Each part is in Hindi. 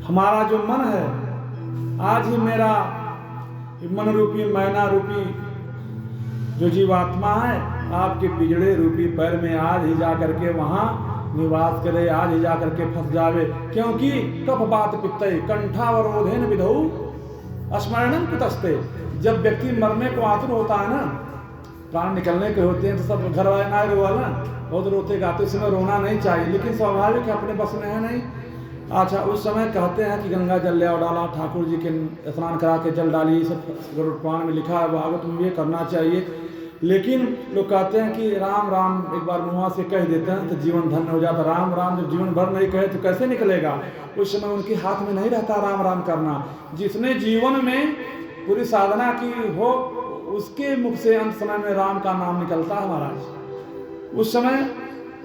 हमारा जो मन है, आज ही मेरा मन रूपी मैना रूपी जो जीवात्मा है आपके पिजड़े रूपी पैर में आज ही जा करके वहाँ निवास करे, आज ही जा करके फंस जावे। क्योंकि कफ बात पित्ते कंठावरोधेन विधौ स्मरणम कुतस्ते। जब व्यक्ति मरने को आतुर होता है ना, प्राण निकलने के होते हैं, तो सब घर वाले ना रोवा ना, बहुत रोते गाते, उस समय रोना नहीं चाहिए, लेकिन स्वाभाविक है, अपने बस में है नहीं। अच्छा, उस समय कहते हैं कि गंगा जल ले आओ डाला, ठाकुर जी के स्नान करा के जल डालिए, सब गरुड़ पुराण में लिखा है, भागवत में ये करना चाहिए। लेकिन लोग कहते हैं कि राम राम एक बार मुँह से कह देते हैं तो जीवन धन्य हो जाता। राम राम जब जीवन भर नहीं कहे तो कैसे निकलेगा? उस समय उनके हाथ में नहीं रहता राम राम करना। जिसने जीवन में पूरी साधना की हो उसके मुख से अंत समय में राम का नाम निकलता है महाराज। उस समय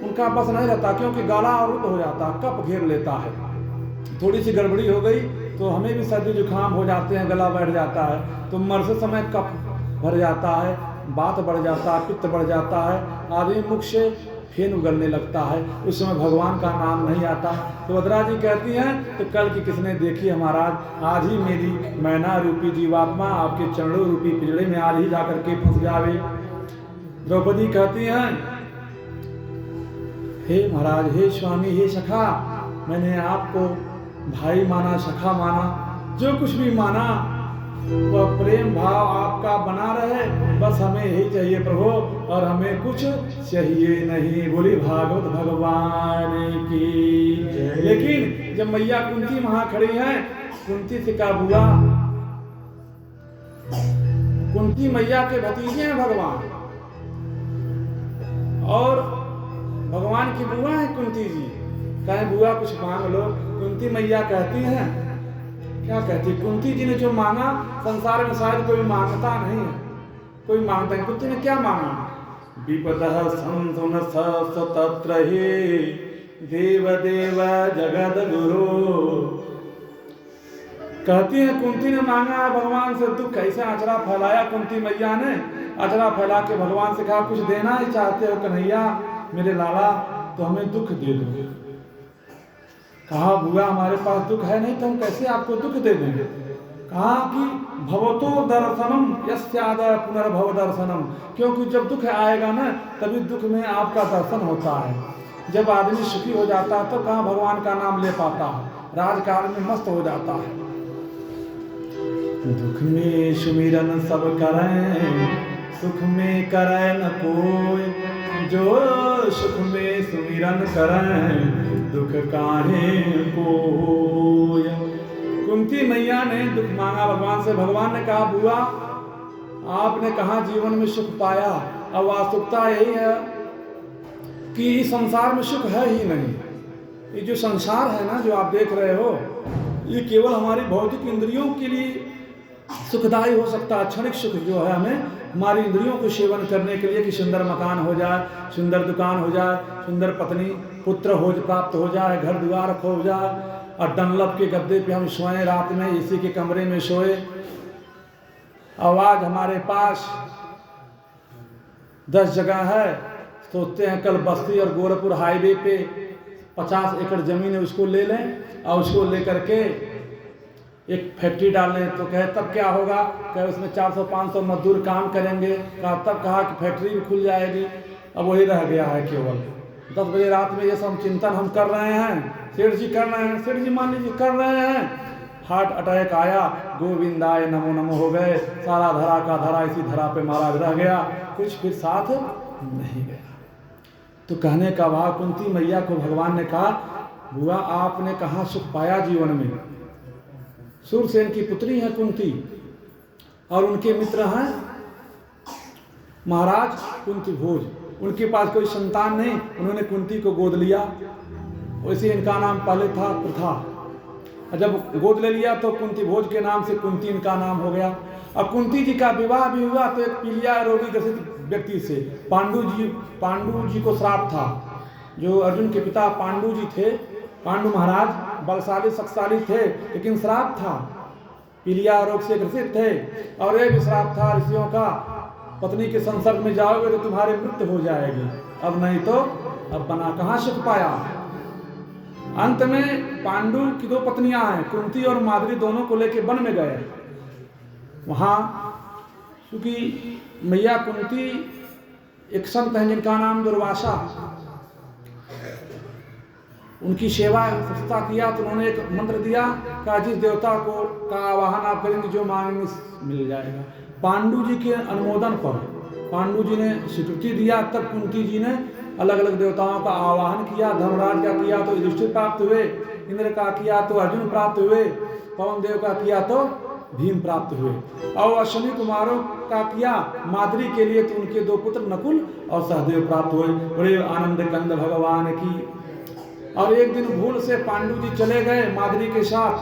उनका बस नहीं रहता, क्योंकि गला अवरुद्ध हो जाता, कफ घेर लेता है। थोड़ी सी गड़बड़ी हो गई तो हमें भी सर्दी जुकाम हो जाते हैं, गला बैठ जाता है, तो मरते समय कफ भर जाता है, बात बढ़ जाता है, पित्त बढ़ जाता है, आदमी मुख से फेन उगलने लगता है, उस समय भगवान का नाम नहीं आता। तो भद्रा जी कहती हैं तो कल की किसने देखी है महाराज, आज ही मेरी मैना रूपी जीवात्मा आपके चरणों रूपी पिजड़े में आज ही जाकर के फंस जावे। द्रौपदी कहती हैं, हे महाराज, हे स्वामी, हे सखा, मैंने आपको भाई माना, सखा माना, जो कुछ भी माना वह प्रेम भाव आपका बना रहे, बस हमें यही चाहिए प्रभु, और हमें कुछ चाहिए नहीं। बोली भागवत भगवान की। लेकिन जब मैया कुंती वहां खड़ी हैं, कुंती से का बुआ, कुंती मैया के भतीजे हैं भगवान, और भगवान की बुआ है कुंती जी। कहे बुआ कुछ मांग लो। कुंती मैया कहती हैं, क्या कहती? कुंती जी ने जो मांगा संसार में शायद कोई मांगता नहीं है, कोई मांगता है। कुंती ने क्या मांगा? विपदः संतुन तत्र ही देव देव जगद गुरु। कहती है कुंती ने मांगा भगवान से दुख। कैसा अचरा फैलाया कुंती मैया ने, अचरा फैला के भगवान से कहा, कुछ देना ही चाहते हो कन्हैया मेरे लाला, तो हमें दुख दे दो। कहा बुआ हमारे पास दुख है नहीं, तो हम कैसे आपको दुख दे देंगे? कहा कि भवतो दर्शनम यस्याद पुनर्भव दर्शनम, क्योंकि जब दुख आएगा ना तभी दुख में आपका दर्शन होता है। जब आदमी सुखी हो जाता है तो कहाँ भगवान का नाम ले पाता है, राजकाल में मस्त हो जाता है। दुख में सुमिरन सब करें, सुख में करे न कोई, जो सुख में सुमिरन करें दुख काहे कोय। कुंती मैया ने दुख मांगा भगवान से। भगवान ने कहा बुआ आपने कहा जीवन में सुख पाया, अब वास्तविकता यही है कि इस संसार में सुख है ही नहीं। ये जो संसार है ना जो आप देख रहे हो, ये केवल हमारी भौतिक इंद्रियों के लिए सुखदायी हो सकता है। क्षणिक सुख जो है हमें हमारी इंद्रियों को सेवन करने के लिए, कि सुंदर मकान हो जाए, सुंदर दुकान हो जाए, सुंदर पत्नी पुत्र हो प्राप्त हो जाए, घर द्वार हो जाए, और डनलप के गद्दे पे हम सोएं, रात में एसी के कमरे में सोए, आवाज हमारे पास 10 जगह है, सोचते हैं कल बस्ती और गोरखपुर हाईवे पे 50 एकड़ जमीन है, उसको ले लें और उसको लेकर के एक फैक्ट्री डाल लें। तो कहे तब क्या होगा? कहे उसमें 400-500 मजदूर काम करेंगे। कहा तब कहा कि फैक्ट्री भी खुल जाएगी। अब वही रह गया है केवल 10 बजे रात में ये सब चिंतन हम कर रहे हैं, सेठ जी कर रहे हैं, सेठ जी मान लीजिए कर रहे हैं, हार्ट अटैक आया, गोविंदाय नमो नमो हो गए, सारा धरा का धरा इसी धरा पे महाराज रह गया, कुछ फिर साथ नहीं गया। तो कहने का भाव कुंती मैया को भगवान ने कहा बुआ आपने कहाँ सुख पाया जीवन में? सूरसेन की पुत्री है कुंती और उनके मित्र हैं महाराज कुंती भोज। उनके पास कोई संतान नहीं, उन्होंने कुंती को गोद लिया। वैसे इनका नाम पहले था प्रथा, जब गोद ले लिया तो कुंती भोज के नाम से कुंती इनका नाम हो गया। अब कुंती जी का विवाह भी हुआ तो एक पीलिया रोगी ग्रसित व्यक्ति से, पांडु जी को श्राप था। जो अर्जुन के पिता पांडु जी थे, पांडु महाराज बलशाली शक्तिशाली थे, लेकिन श्राप था, पीलिया रोग से ग्रसित थे। और एक श्राप था ऋषियों का, पत्नी के संसर्ग में जाओगे तो तुम्हारी मृत्यु हो जाएगी। अब नहीं तो अब बना कहाँ सुख पाया। अंत में पांडु की 2 पत्नियां हैं, कुंती और माद्री, दोनों को लेके वन में गए। वहां क्योंकि मैया कुंती एक संत हैं जिनका नाम दुर्वासा, उनकी सेवा सस्ता किया तो उन्होंने एक मंत्र दिया कि जिस देवता को का आवाहन आप करेंगे जो मांगेंगे मिल जाएगा। पांडु जी के अनुमोदन पर पांडु जी ने स्वीकृति दिया, तब कुंती जी ने अलग अलग देवताओं का आवाहन किया। धर्मराज का किया तो युधिष्ठिर प्राप्त हुए, इंद्र का किया तो अर्जुन प्राप्त हुए, पवन देव का किया तो भीम प्राप्त हुए, और अश्विनी कुमारों का किया माद्री के लिए तो उनके 2 पुत्र नकुल और सहदेव प्राप्त हुए। बड़े आनंद कंद भगवान की। और एक दिन भूल से पांडु जी चले गए माद्री के साथ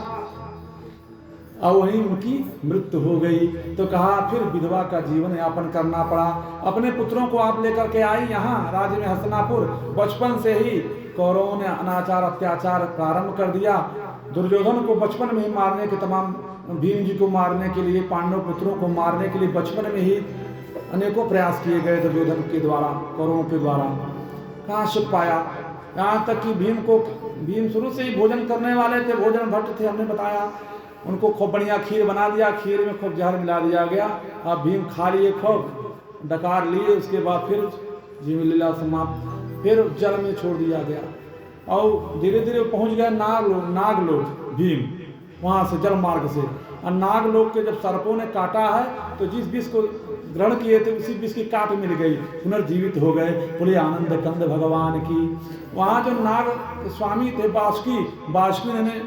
और वहीं उनकी मृत्यु हो गई। तो कहा फिर विधवा का जीवन यापन करना पड़ा। अपने पुत्रों को आप लेकर के आई यहाँ राज्य में हस्तिनापुर। बचपन से ही कौरवों ने अनाचार अत्याचार प्रारंभ कर दिया। दुर्योधन को बचपन में ही मारने के तमाम, भीम जी को मारने के लिए, पांडव पुत्रों को मारने के लिए बचपन में ही अनेकों प्रयास किए गए दुर्योधन के द्वारा, कौरवों के द्वारा। कहाँ सुख पाया। यहाँ तक कि भीम शुरू से ही भोजन करने वाले थे, भोजन भट्ट थे, हमने बताया। उनको खूब बढ़िया खीर बना दिया, खीर में खूब जहर मिला दिया गया। अब भीम खा लिए, खूब डकार लिए, उसके बाद फिर जीवन लीला समाप्त, फिर जल में छोड़ दिया गया। और धीरे धीरे पहुंच गया नागलोक भीम, वहां से जल मार्ग से। और नागलोक के जब सर्पों ने काटा है तो जिस विष को ग्रहण किए थे उसी विष की काट मिल गई, पुनर्जीवित हो गए। बोले आनंद कंद भगवान की। वहाँ जो नाग स्वामी थे बासुकी ने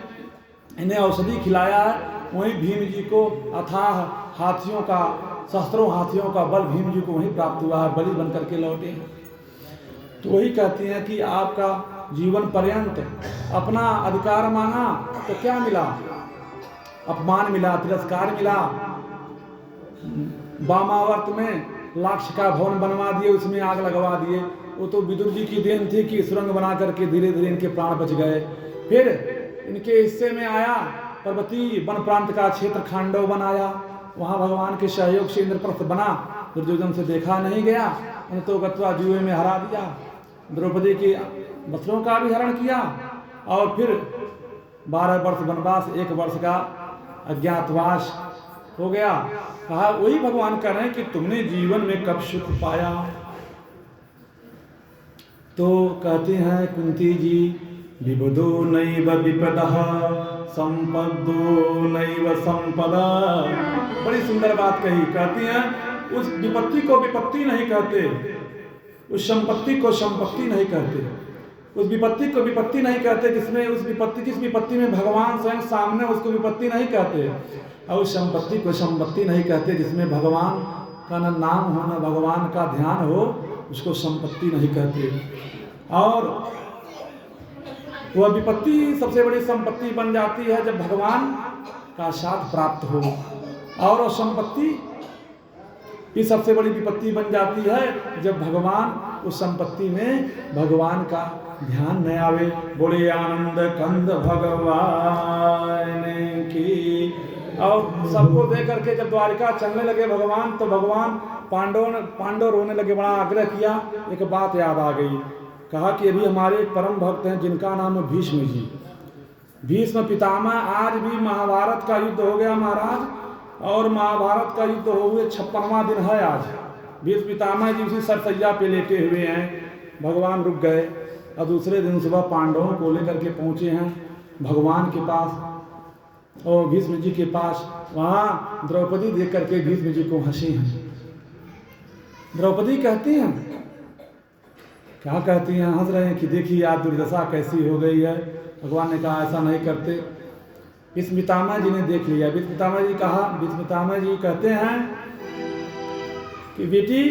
इन्हें औषधि खिलाया है। वहीं भीम जी को अथाह हाथियों का, शस्त्रों हाथियों का बल भीम जी को वहीं प्राप्त हुआ है, बलि बन करके लौटे हैं। तो वही कहती हैं कि आपका जीवन पर्यंत अपना अधिकार मांगा तो क्या मिला? अपमान मिला, तिरस्कार मिला। वामावर्त में लाक्ष का भवन बनवा दिए, उसमें आग लगवा दिए। वो तो विदुर जी की देन थी कि सुरंग बना करके धीरे धीरे इनके प्राण बच गए। फिर इनके हिस्से में आया पर्वतीय वन प्रांत का क्षेत्र, खांडव बनाया। वहाँ भगवान के सहयोग से इंद्रप्रस्थ बना। दुर्योधन से देखा नहीं गया, उन तो गत्वा जुए में हरा दिया। द्रौपदी के वस्त्रों का भी हरण किया। और फिर 12 वर्ष वनवास, 1 वर्ष का अज्ञातवास हो गया। कहा वही भगवान कह रहे हैं कि तुमने जीवन में कब सुख पाया? तो कहते हैं कुंती जी, विबुधो नैव विपदः संपदो नैव संपदा। बड़ी सुंदर बात कही। कहती हैं उस विपत्ति को विपत्ति नहीं कहते, उस संपत्ति को संपत्ति नहीं कहते, उस विपत्ति को विपत्ति नहीं कहते जिसमें उस विपत्ति, जिस विपत्ति में भगवान स्वयं सामने, उसको विपत्ति नहीं कहते। और उस संपत्ति को संपत्ति नहीं कहते जिसमें भगवान का न नाम हो न भगवान का ध्यान हो, उसको संपत्ति नहीं कहते। और वह विपत्ति सबसे बड़ी संपत्ति बन जाती है जब भगवान का साथ प्राप्त हो। और संपत्ति भी सबसे बड़ी विपत्ति बन जाती है जब भगवान उस संपत्ति में भगवान का ध्यान न आवे। बोले आनंद कंद भगवान की। और सबको देख करके जब द्वारिका चलने लगे भगवान, तो भगवान पांडव रोने लगे, बड़ा आग्रह किया। एक बात याद आ गई। कहा कि अभी हमारे परम भक्त हैं जिनका नाम है भीष्म जी, भीष्म पितामह। आज भी महाभारत का युद्ध हो गया महाराज, और महाभारत का युद्ध हुए 56वां दिन है आज। भीष्म पितामह जी उसी सरसैया पे लेटे हुए हैं। भगवान रुक गए और दूसरे दिन सुबह पांडवों को लेकर के पहुंचे हैं भगवान के पास और भीष्म जी के पास। वहाँ द्रौपदी देख करके भीष्म जी को हंसी हैं। द्रौपदी कहती हैं, क्या कहती हैं? हंस रहे हैं कि देखिए आज दुर्दशा कैसी हो गई है। भगवान ने कहा ऐसा नहीं करते। भीष्म पितामह जी ने देख लिया। भीष्म पितामह जी कहा, भीष्म पितामह जी कहते हैं कि बेटी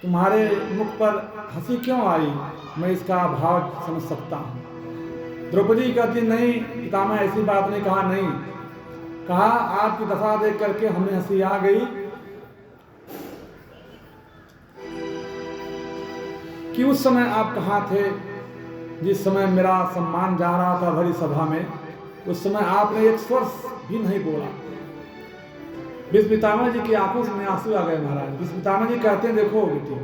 तुम्हारे मुख पर हंसी क्यों आई? मैं इसका भाव समझ सकता हूँ। द्रौपदी कहती नहीं पितामह ऐसी बात नहीं। कहा नहीं, कहा आपकी दशा देख करके हमें हंसी आ गई कि उस समय आप कहाँ थे जिस समय मेरा सम्मान जा रहा था भरी सभा में। उस समय आपने एक स्वर भी नहीं बोला। भीष्म पितामह जी की आंखों में आंसू आ गए महाराज। भीष्म पितामह जी कहते हैं देखो बेटी,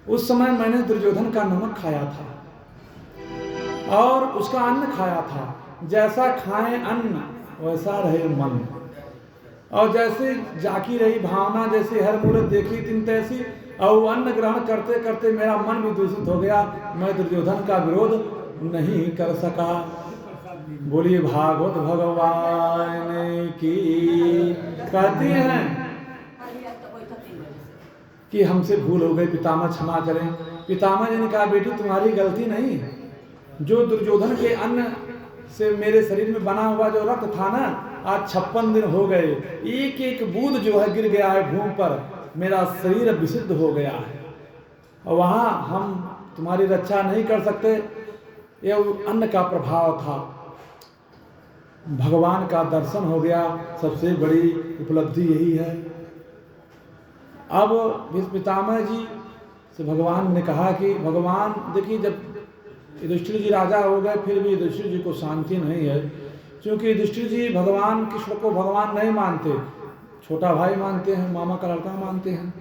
उस समय मैंने दुर्योधन का नमक खाया था और उसका अन्न खाया था। जैसा खाएं अन्न वैसा रहे मन, और जैसे जाकी रही भावना, जैसे हर मूरत देखी तिन तैसी, और वो अन्न ग्रहण करते करते मेरा मन भी दूषित हो गया, मैं दुर्योधन का विरोध नहीं कर सका। बोलिए भागवत भगवान की। कहती हैं कि हमसे भूल हो गई, पितामह क्षमा करें। पितामह जी ने कहा बेटी तुम्हारी गलती नहीं, जो दुर्योधन के अन्न से मेरे शरीर में बना हुआ जो रक्त था ना, आज 56 दिन हो गए, एक एक बूंद जो है गिर गया है भूमि पर, मेरा शरीर विशुद्ध हो गया है, और वहाँ हम तुम्हारी रक्षा नहीं कर सकते। यह अन्न का प्रभाव था। भगवान का दर्शन हो गया, सबसे बड़ी उपलब्धि यही है। अब भीष्म पितामह जी से भगवान ने कहा कि भगवान देखिए, जब युधिष्ठिर जी राजा हो गए फिर भी युधिष्ठिर जी को शांति नहीं है, क्योंकि युधिष्ठिर जी भगवान कृष्ण को भगवान नहीं मानते, छोटा भाई मानते हैं, मामा का लड़का मानते हैं।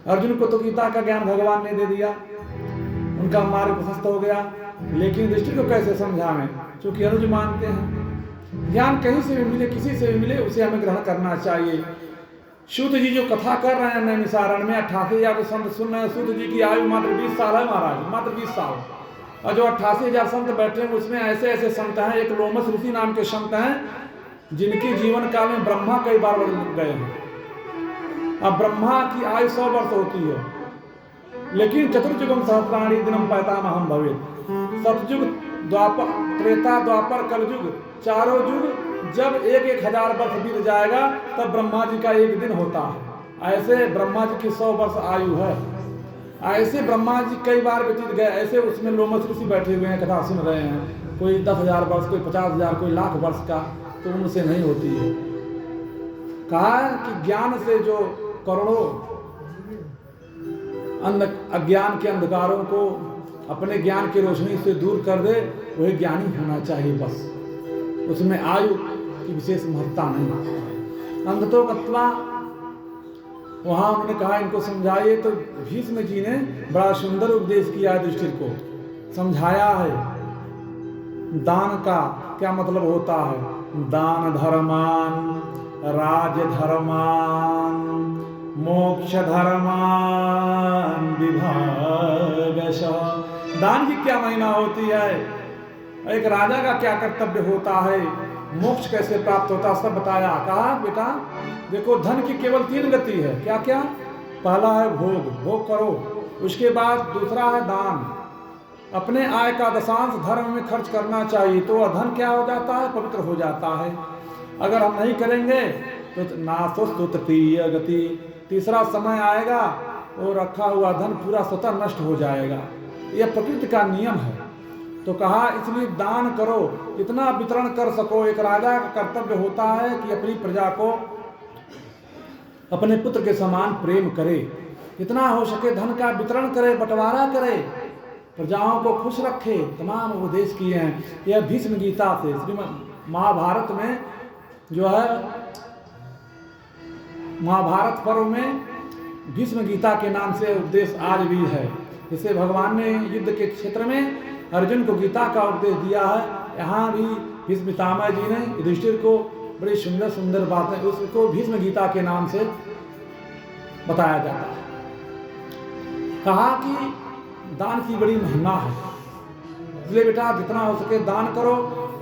अर्जुन को तो गीता का ज्ञान भगवान ने दे दिया, उनका मार्ग प्रशस्त हो गया, लेकिन युधिष्ठिर को कैसे समझाएं, क्योंकि अर्जुन मानते हैं। ज्ञान कहीं से भी मिले, किसी से भी मिले, उसे हमें ग्रहण करना चाहिए। सूत जी जो कथा कर रहे हैं नैमिषारण्य में, 88,000 संत सुन रहे हैं। सूत जी की आयु मात्र 20 साल है महाराज, मात्र 20 साल। और जो 88,000 संत बैठे हैं उसमें ऐसे ऐसे संत हैं, एक लोमस ऋषि नाम के संत हैं जिनके जीवन काल में ब्रह्मा कई बार गए हैं। अब ब्रह्मा की आयु 100 वर्ष होती है, लेकिन चतुर्युगम सहस्राणि दिनम पैतामहम भवेत्। सतयुग, द्वापर, त्रेता, द्वापर, कलयुग, चारों युग जब 1,000 वर्ष बीत जाएगा तब ब्रह्मा जी का एक दिन होता है। ऐसे ब्रह्मा जी की 100 वर्ष आयु है। ऐसे ब्रह्मा जी कई बार व्यतीत गए, ऐसे उसमें लोमस ऋषि बैठे हुए हैं, कथा सुन रहे हैं। कोई 10,000 वर्ष, कोई 50,000, कोई लाख वर्ष का, तो उनसे नहीं होती है। कहा कि ज्ञान से जो करोड़ों अज्ञान के अंधकारों को अपने ज्ञान की रोशनी से दूर कर दे, वही ज्ञानी होना चाहिए बस, उसमें आयु की विशेष महत्ता नहीं। अंधतो गत्वा, वहां उन्होंने कहा इनको समझाइए, तो भीष्म जी ने बड़ा सुंदर उपदेश किया, युधिष्ठिर को समझाया है दान का क्या मतलब होता है। दान धर्मान, राज धर्मान, मोक्ष धर्मान विभागशः। दान की क्या महिमा होती है, एक राजा का क्या कर्तव्य होता है, मोक्ष कैसे प्राप्त होता है, सब बताया। कहा बेटा देखो, धन की केवल 3 गति है। क्या क्या? पहला है भोग, भोग करो। उसके बाद दूसरा है दान, अपने आय का दशांश धर्म में खर्च करना चाहिए, तो वह धन क्या हो जाता है, पवित्र हो जाता है। अगर हम नहीं करेंगे तो नाशोस्तु तृतीय गति, तीसरा समय आएगा और रखा हुआ धन पूरा स्वतः नष्ट हो जाएगा। यह प्रकृति का नियम है। तो कहा इसलिए दान करो, इतना वितरण कर सको। एक राजा का कर्तव्य होता है कि अपनी प्रजा को अपने पुत्र के समान प्रेम करे, जितना हो सके धन का वितरण करे, बंटवारा करे, प्रजाओं को खुश रखे। तमाम उपदेश किए हैं। यह भीष्म गीता से, श्रीमद् महाभारत में जो है, महाभारत पर्व में भीष्म गीता के नाम से उपदेश आज भी है। जिसे भगवान ने युद्ध के क्षेत्र में अर्जुन को गीता का उपदेश दिया है, यहाँ भी भीष्म पितामह जी ने युधिष्ठिर को बड़ी सुंदर सुंदर बातें, उसको भीष्म गीता के नाम से बताया जाता है। कहा कि दान की बड़ी महिमा है, इसलिए बेटा जितना हो सके दान करो।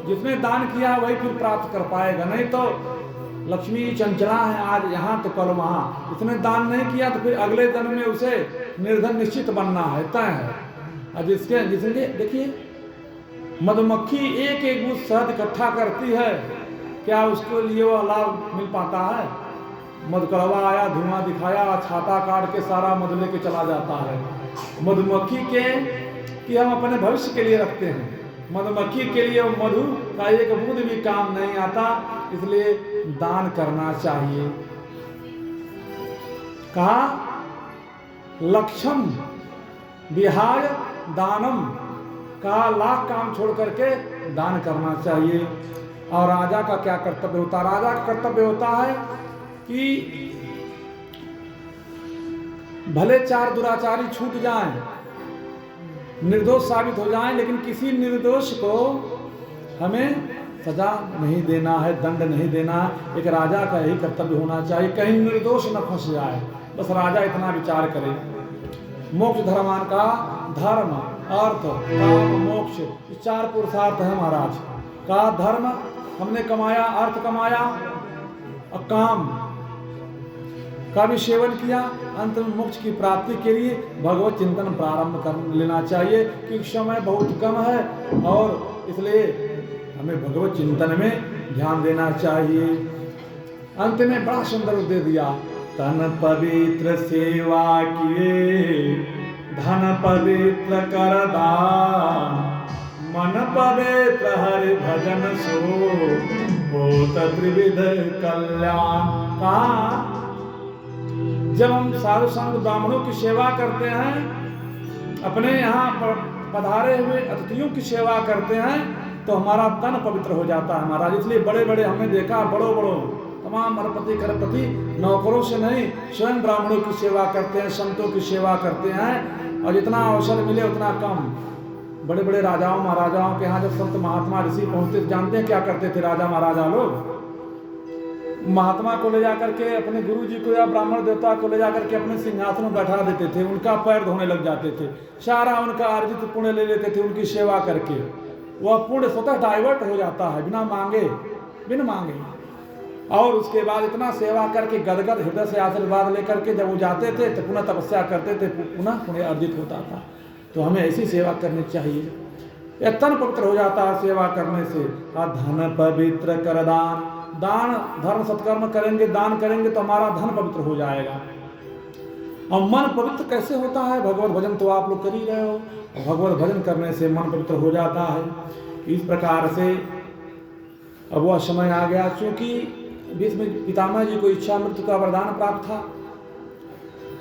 जिसने दान किया वही फिर प्राप्त कर पाएगा, नहीं तो लक्ष्मी चंचला है, आज यहाँ तो कल वहाँ। इसने दान नहीं किया तो फिर अगले जन्म में उसे निर्धन निश्चित बनना है, तय है। और जिसके देखिए, मधुमक्खी एक एक बूंद शहद इकट्ठा करती है, क्या उसके लिए वह लाभ मिल पाता है? मधुकड़वा आया, धुआं दिखाया, छाता काट के सारा मधु लेके चला जाता है। मधुमक्खी के कि हम अपने भविष्य के लिए रखते हैं, मधुमक्खी के लिए मधु का एक बूंद भी काम नहीं आता, इसलिए दान करना चाहिए। कहा लक्ष्यम विहाय दानम, कहा लाख काम छोड़ करके दान करना चाहिए। और राजा का क्या कर्तव्य होता है? राजा का कर्तव्य होता है कि भले 4 दुराचारी छूट जाएं, निर्दोष साबित हो जाएं, लेकिन किसी निर्दोष को हमें सजा नहीं देना है, दंड नहीं देना है। एक राजा का यही कर्तव्य होना चाहिए, कहीं निर्दोष न फंस जाए, बस राजा इतना विचार करे। मोक्ष धर्मान का धर्म, अर्थ, काम, मोक्ष, 4 पुरुषार्थ है महाराज का। धर्म हमने कमाया, अर्थ कमाया और काम का भी सेवन किया, अंत में मोक्ष की प्राप्ति के लिए भगवत चिंतन प्रारंभ कर लेना चाहिए, क्योंकि समय बहुत कम है और इसलिए हमें भगवत चिंतन में ध्यान देना चाहिए। अंत में बड़ा सुंदर उपदेश दिया, तन पवित्र सेवा किए, धन पवित्र कर दान, मन पवित्र हरि भजन सो, होत त्रिविध कल्याण। का जब हम साधु संत ब्राह्मणों की सेवा करते हैं, अपने यहाँ पधारे हुए अतिथियों की सेवा करते हैं, तो हमारा तन पवित्र हो जाता है महाराज। इसलिए बड़े बड़े हमने देखा, बड़ों बड़ों तमाम अरपति करपति नौकरों से नहीं, स्वयं ब्राह्मणों की सेवा करते हैं, संतों की सेवा करते हैं, और जितना अवसर मिले उतना कम। बड़े बड़े राजाओं महाराजाओं के यहाँ जब संत महात्मा ऋषि पहुंचते, जानते हैं क्या करते थे राजा महाराजा लोग? महात्मा को ले जाकर के, अपने गुरु जी को या ब्राह्मण देवता को ले जाकर के अपने सिंहासन में बैठा देते थे, उनका पैर धोने लग जाते थे, सारा उनका अर्जित पुण्य ले लेते थे उनकी सेवा करके। वह पुण्य स्वतः डाइवर्ट हो जाता है बिना मांगे, बिन मांगे। और उसके बाद इतना सेवा करके गदगद हृदय से आशीर्वाद लेकर के जब वो जाते थे तो पुनः तपस्या करते थे, पुनः पुण्य अर्जित होता था। तो हमें ऐसी सेवा करनी चाहिए, यह तन पवित्र हो जाता है सेवा करने से। धन पवित्र कर दान, दान धर्म सत्कर्म करेंगे, दान करेंगे तो हमारा धन पवित्र हो जाएगा। और मन पवित्र कैसे होता है? भगवत भजन तो आप लोग कर ही रहे हो, और भगवत भजन करने से मन पवित्र हो जाता है। इस प्रकार से अब वह समय आ गया, क्योंकि भीष्म पितामह जी को इच्छा मृत्यु का वरदान प्राप्त था,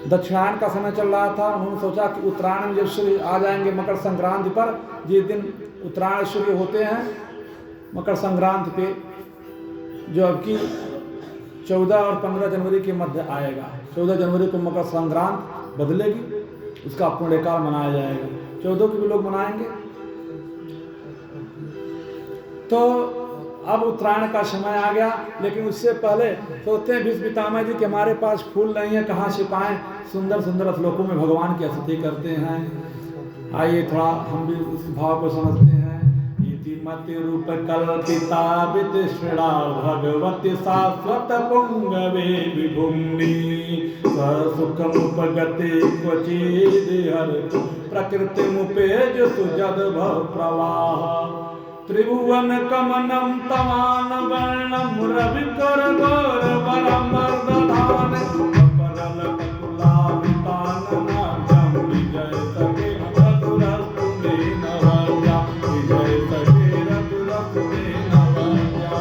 दक्षिणायन का समय चल रहा था। उन्होंने सोचा कि उत्तरायण में जब सूर्य आ जाएंगे मकर संक्रांति पर, जिस दिन उत्तरायण सूर्य होते हैं मकर संक्रांति पे, जो अब की 14 और 15 जनवरी के मध्य आएगा। 14 जनवरी को मकर संक्रांति बदलेगी, उसका पुण्यकाल मनाया जाएगा। 14 को भी लोग मनाएंगे। तो अब उत्तरायण का समय आ गया, लेकिन उससे पहले सोचते हैं भीष्म पितामह जी कि हमारे पास फूल नहीं है, कहाँ से पाएं? सुंदर सुंदर श्लोकों में भगवान की स्तुति करते हैं। आइए थोड़ा हम भी उस भाव को समझते हैं। मति रूप कल्पिता वितृष्णा भगवती शाश्वत पुंगवे विभुम्नि, सुखमुपगते क्वचिद् हरतु प्रकृतिमुपेज सुजद भव प्रवाह, त्रिभुवन कमनं तवान वर्णं रविकर गौरवरं वर्धधान, परल ककुलाभितान नाट्यं विजय सखे मधुरस्तु मे नवज्ञा, विजय सखे मधुरस्तु मे नवज्ञा।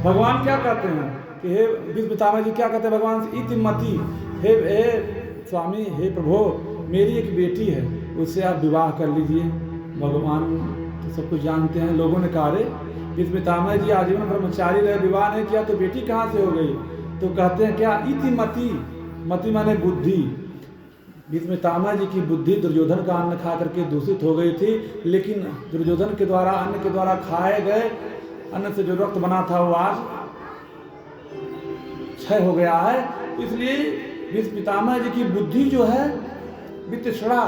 भगवान क्या कहते हैं कि हे भीष्म पितामह जी क्या कहते हैं भगवान से? इति मति, हे स्वामी, हे प्रभु, मेरी एक बेटी है, उससे आप विवाह कर लीजिए। भगवान तो सब कुछ जानते हैं। लोगों ने कहा, रे भीष्म पितामह जी आजीवन ब्रह्मचारी रहे, विवाह नहीं किया तो बेटी कहाँ से हो गई? तो कहते हैं क्या? इति मति, मति माने बुद्धि। भीष्म पितामह जी की बुद्धि दुर्योधन का अन्न खा करके दूषित हो गई थी, लेकिन दुर्योधन के द्वारा, अन्न के द्वारा खाए गए अन्न से जो रक्त बना था वो आज क्षय हो गया है। इसलिए भीष्म पितामह जी की बुद्धि जो है वितृष्णा,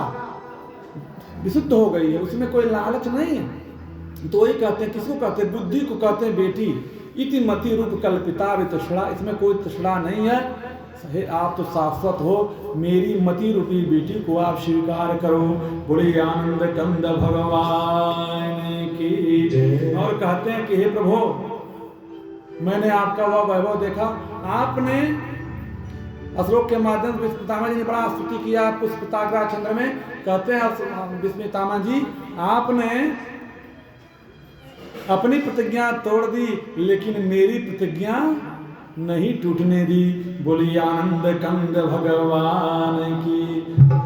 विशुद्ध हो गई है, उसमें कोई लालच नहीं है। तो वही कहते हैं, किसको कहते हैं? बुद्धि को कहते हैं बेटी। इति मति रूप कल्पिता वितृष्णा, इसमें कोई तृष्णा नहीं है। हे आप तो शाश्वत हो, मेरी मति रूपी बेटी को आप स्वीकार करो। बड़ी आनंद कंद भगवान की जय। और कहते हैं कि हे प्रभु, मैंने आपका वह वैभव देखा। आपने श्लोक के माध्यम से भीष्म पितामह जी ने बड़ा स्तुति किया पुष्पताग्रा चंद्र में। कहते हैं भीष्म पितामह जी, आपने अपनी प्रतिज्ञा तोड़ दी, लेकिन मेरी प्रतिज्ञा नहीं टूटने दी। बोली आनंद कंद भगवान की।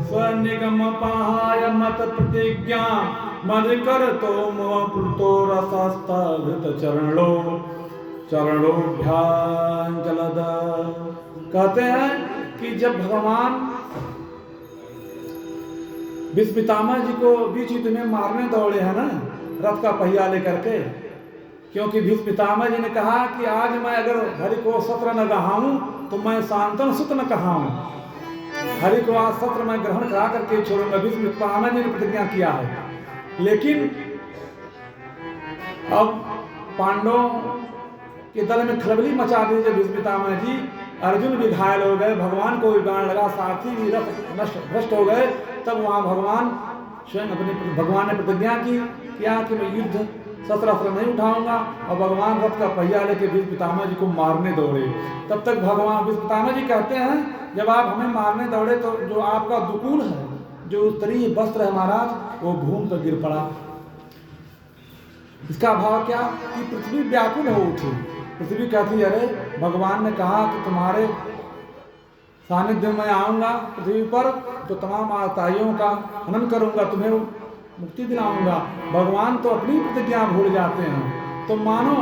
स्वनिगम पहाय मत प्रतिज्ञा, मद कर तो मोह रसस्तघृत चरणोभ्यां जलद। कहते हैं कि जब भगवान भीष्म पितामह जी को बीच युद्ध में मारने दौड़े हैं ना, रथ का पहिया लेकर के। क्योंकि भीष्म पितामह जी ने कहा कि आज मैं अगर हरि को सत्र न गहाऊं तो मैं शांतन सुत न कहाऊं। हरि को आज सत्र में ग्रहण करा करके छोड़ूंगा, भीष्म पितामह जी ने प्रतिज्ञा किया है। लेकिन अब पांडवों के दल में खलबली मचा दी जब भीष्म पितामह जी। अर्जुन भी घायल हो गए, भगवान को भी बाण लगा, साथी भी रथ नष्ट भ्रष्ट हो गए। तब वहां भगवान स्वयं भगवान ने प्रतिज्ञा की क्या कि मैं युद्ध शस्त्र नहीं उठाऊंगा, और भगवान रथ का पहिया लेके भीष्म पितामह जी को मारने दौड़े। तब तक भगवान भीष्म पितामह जी कहते हैं जब आप हमें मारने दौड़े तो जो आपका दुकूल है, जो उत्तरी वस्त्र है महाराज, वो भूमि पर गिर पड़ा। इसका भाव क्या कि पृथ्वी व्याकुल हो उठी। पृथ्वी कहती अरे भगवान ने कहा कि तुम्हारे सानिध्य में आऊंगा पृथ्वी पर तो तमाम आताइयों का हनन करूंगा, तुम्हें मुक्ति दिलाऊंगा। भगवान तो अपनी प्रतिज्ञा भूल जाते हैं। तो मानो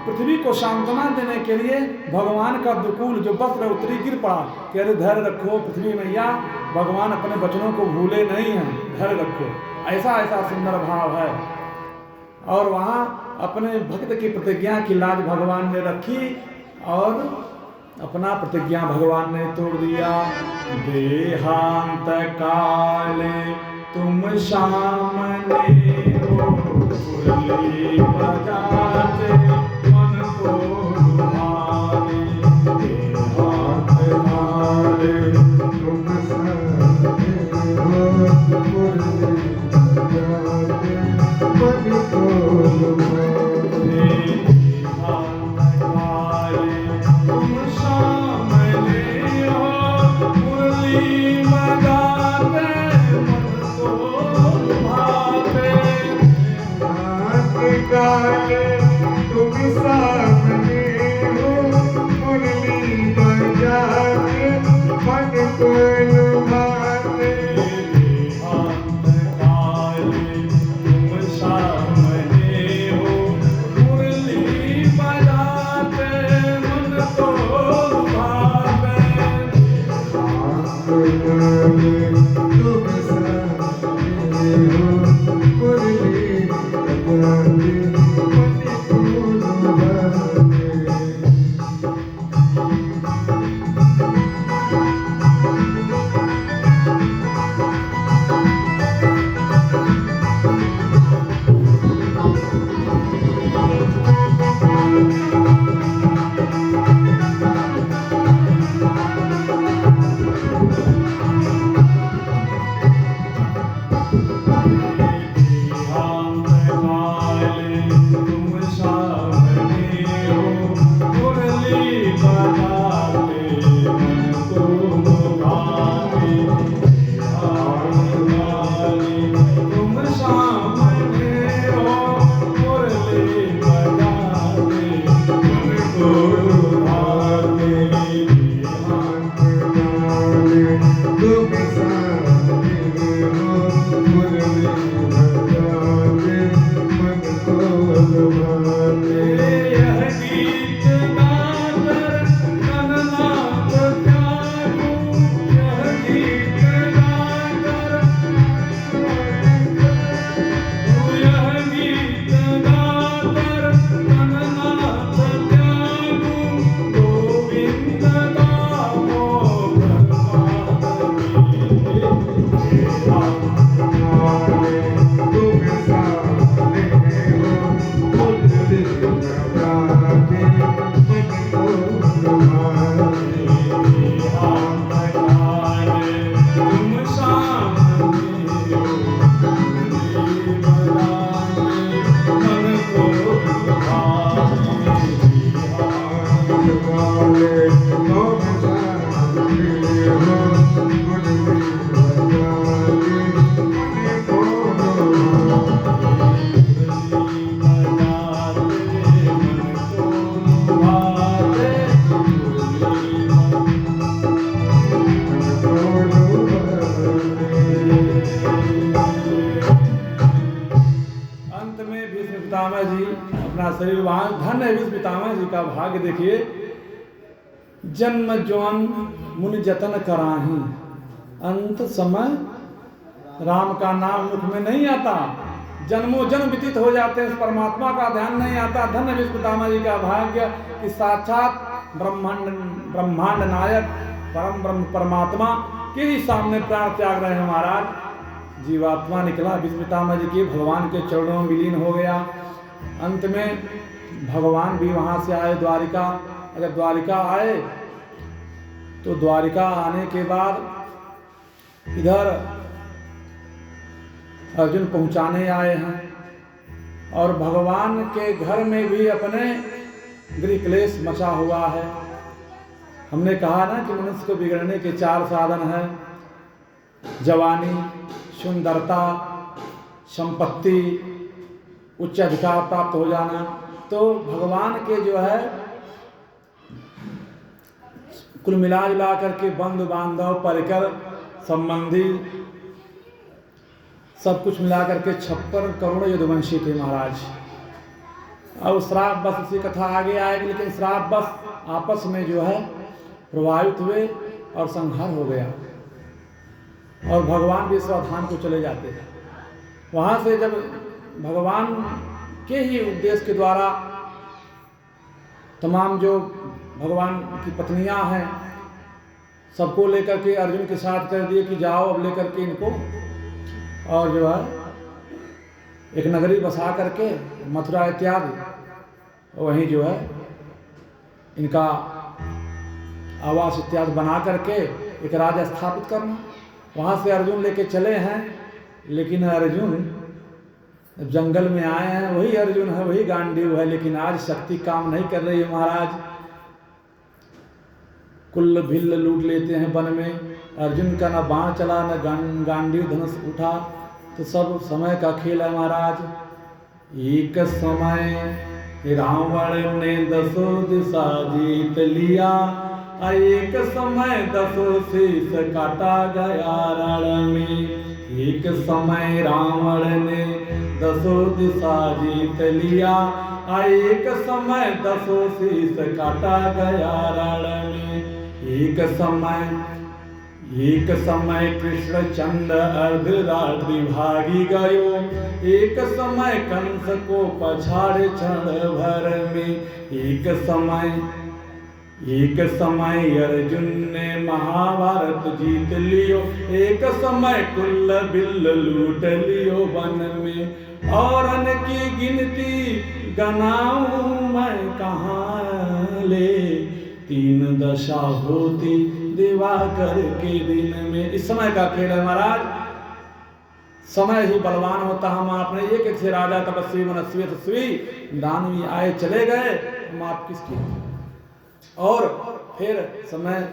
पृथ्वी को सांत्वना देने के लिए भगवान का दुकूल जो वस्त्र उत्तरी गिर पड़ा कि अरे धैर्य रखो पृथ्वी मैया, भगवान अपने वचनों को भूले नहीं हैं, धैर्य रखो। ऐसा ऐसा सुंदर भाव है। और वहाँ अपने भक्त की प्रतिज्ञा की लाज भगवान ने रखी और अपना प्रतिज्ञा भगवान ने तोड़ दिया। देहांत काले तुम सामने हो, मुरली बजाते मन को लुभावे। देहांत काले तुम सामने हो, मुरली बजाते मन को लुभावे। देहांत काले तुम सामने हो, मुरली बजाते काले तुम सामने हो, मुरली बजाते मन को लुभाते। देहांत काले तुम सामने हो, मुरली बजाते मन को लुभाते। देहांत काले तुम सामने हो, मुरली धन है भीष्म पितामह जी का भाग्य। देखिए जन्म जौन मुनि जतन कराही, अंत समय राम का नाम मुख में नहीं आता, जन्मों जन्म व्यतीत हो जाते हैं, उस परमात्मा का ध्यान नहीं आता। धन्य भीष्म पितामह जी का भाग्य कि साक्षात ब्रह्मांड नायक परम ब्रह्म परमात्मा के ही सामने प्राण त्याग रहे हैं महाराज। जीवात्मा निकला भीष्म पितामह जी के भगवान के चरणों में विलीन हो गया। अंत में भगवान भी वहां से आए द्वारिका। अगर द्वारिका आए तो द्वारिका आने के बाद इधर अर्जुन पहुंचाने आए हैं और भगवान के घर में भी अपने गृह क्लेश मचा हुआ है। हमने कहा ना कि मनुष्य को बिगड़ने के 4 साधन हैं, जवानी, सुंदरता, संपत्ति, उच्च अधिकार प्राप्त हो जाना। तो भगवान के जो है कुल मिला जुला करके बंधु बांधव परिकर संबंधी सब कुछ मिला करके 56 करोड़ यदुवंशी थे महाराज। अब श्राप बस उसी कथा आगे आएगी, लेकिन श्राप बस आपस में जो है प्रभावित हुए और संहार हो गया और भगवान भी सावधान को चले जाते थे। वहां से जब भगवान के ही उपदेश के द्वारा तमाम जो भगवान की पत्नियां हैं सबको लेकर के अर्जुन के साथ कर दिए कि जाओ अब लेकर के इनको और जो है एक नगरी बसा करके मथुरा इत्यादि वहीं जो है इनका आवास इत्यादि बना करके एक राज्य स्थापित करना। वहां से अर्जुन लेके चले हैं, लेकिन अर्जुन जंगल में आए हैं, वही अर्जुन है, वही गांडीव है, लेकिन आज शक्ति काम नहीं कर रही है महाराज। कुल्ल भिल्ल लूट लेते हैं वन में। अर्जुन का न बाण चला न गांडीव धनुष उठा, तो सब समय का खेल है महाराज। एक समय रावण ने 10 दिशा जीत लिया, एक समय 10 शीश काटा गया रण में। एक समय रावण ने 10 दिशा जीत लिया, एक समय 10 शीश काटा गया रण में। एक समय कृष्ण चंद्र अर्धरात्रि भागी गयो, एक समय कंस को पछाड़े क्षण भर में। एक समय अर्जुन ने महाभारत जीत लियो, एक समय कुल्ल बिल्ल लूट लियो वन में। और अन की गिनती गनाऊं मैं कहाँ ले, 3 दशा होती दिवाकर के दिन में। इस समय का खेल है महाराज। समय ही बलवान होता। हम आपने एक से राजा तपस्वी मनस्वी तस्वी दानवी आए चले गए, हम आप किसकी। और फिर समय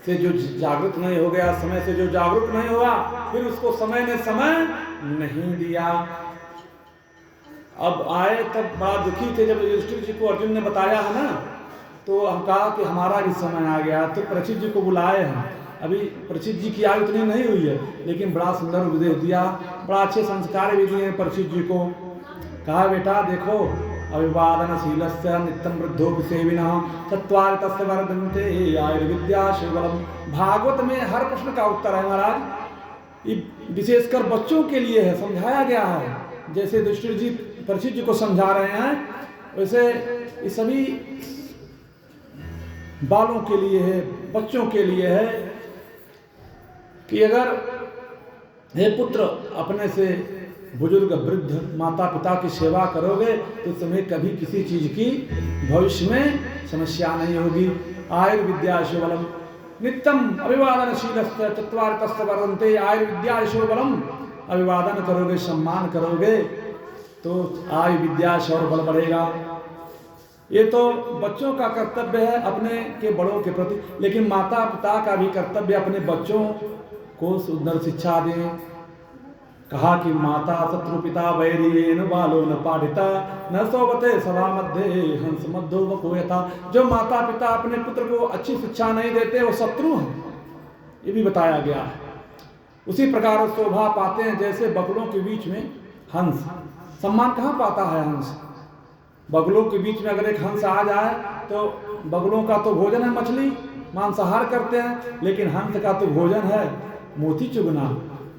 से जो जागृत नहीं हो गया, समय से जो जागरूक नहीं हुआ, फिर उसको समय ने समय नहीं दिया। अब आए तब बड़ा दुखी थे। जब युधिष्ठिर जी को अर्जुन ने बताया है ना, तो हम कहा कि हमारा भी समय आ गया। तो परीक्षित जी को बुलाए हैं। अभी परीक्षित जी की आयु इतनी नहीं हुई है, लेकिन बड़ा सुंदर उपदेश दिया, बड़ा अच्छे संस्कार भी दिए परीक्षित जी को। कहा बेटा देखो, अभिवादनशीलस्य नित्यं वृद्धो विसेविनः चत्वारि तस्य वर्धन्ते आयुर्विद्या शिवबलम्। भागवत में हर प्रश्न का उत्तर है महाराज। ये विशेषकर बच्चों के लिए है, समझाया गया है। जैसे युधिष्ठिर जी परीक्षित जी को समझा रहे हैं, वैसे ये सभी बालों के लिए है, बच्चों के लिए है कि अगर हे पुत्र अपने से बुजुर्ग वृद्ध माता पिता की सेवा करोगे तो तुम्हें कभी किसी चीज की भविष्य में समस्या नहीं होगी। आयुर्विद्या शिवबलम नित्यम अभिवादनशीलस्य चत्वारि तस्य वर्धन्ते। आयुर्विद्या शिवबलम, अभिवादन करोगे, सम्मान करोगे तो आयु विद्या शौर्य बल बढ़ेगा। ये तो बच्चों का कर्तव्य है अपने के बड़ों के प्रति, लेकिन माता पिता का भी कर्तव्य अपने बच्चों को सुंदर शिक्षा दें। कहा कि माता शत्रु पिता वैरी न बालो न पाठिता न सोवते सभा मध्य हंस मध्यो वकोयथा। जो माता पिता अपने पुत्र को अच्छी शिक्षा नहीं देते वो शत्रु हैं, ये भी बताया गया है। उसी प्रकार शोभा पाते हैं जैसे बगलों के बीच में हंस। सम्मान कहाँ पाता है हंस? बगलों के बीच में अगर एक हंस आ जाए तो बगलों का तो भोजन है मछली, मांसाहार करते हैं, लेकिन हंस का तो भोजन है मोती चुगना।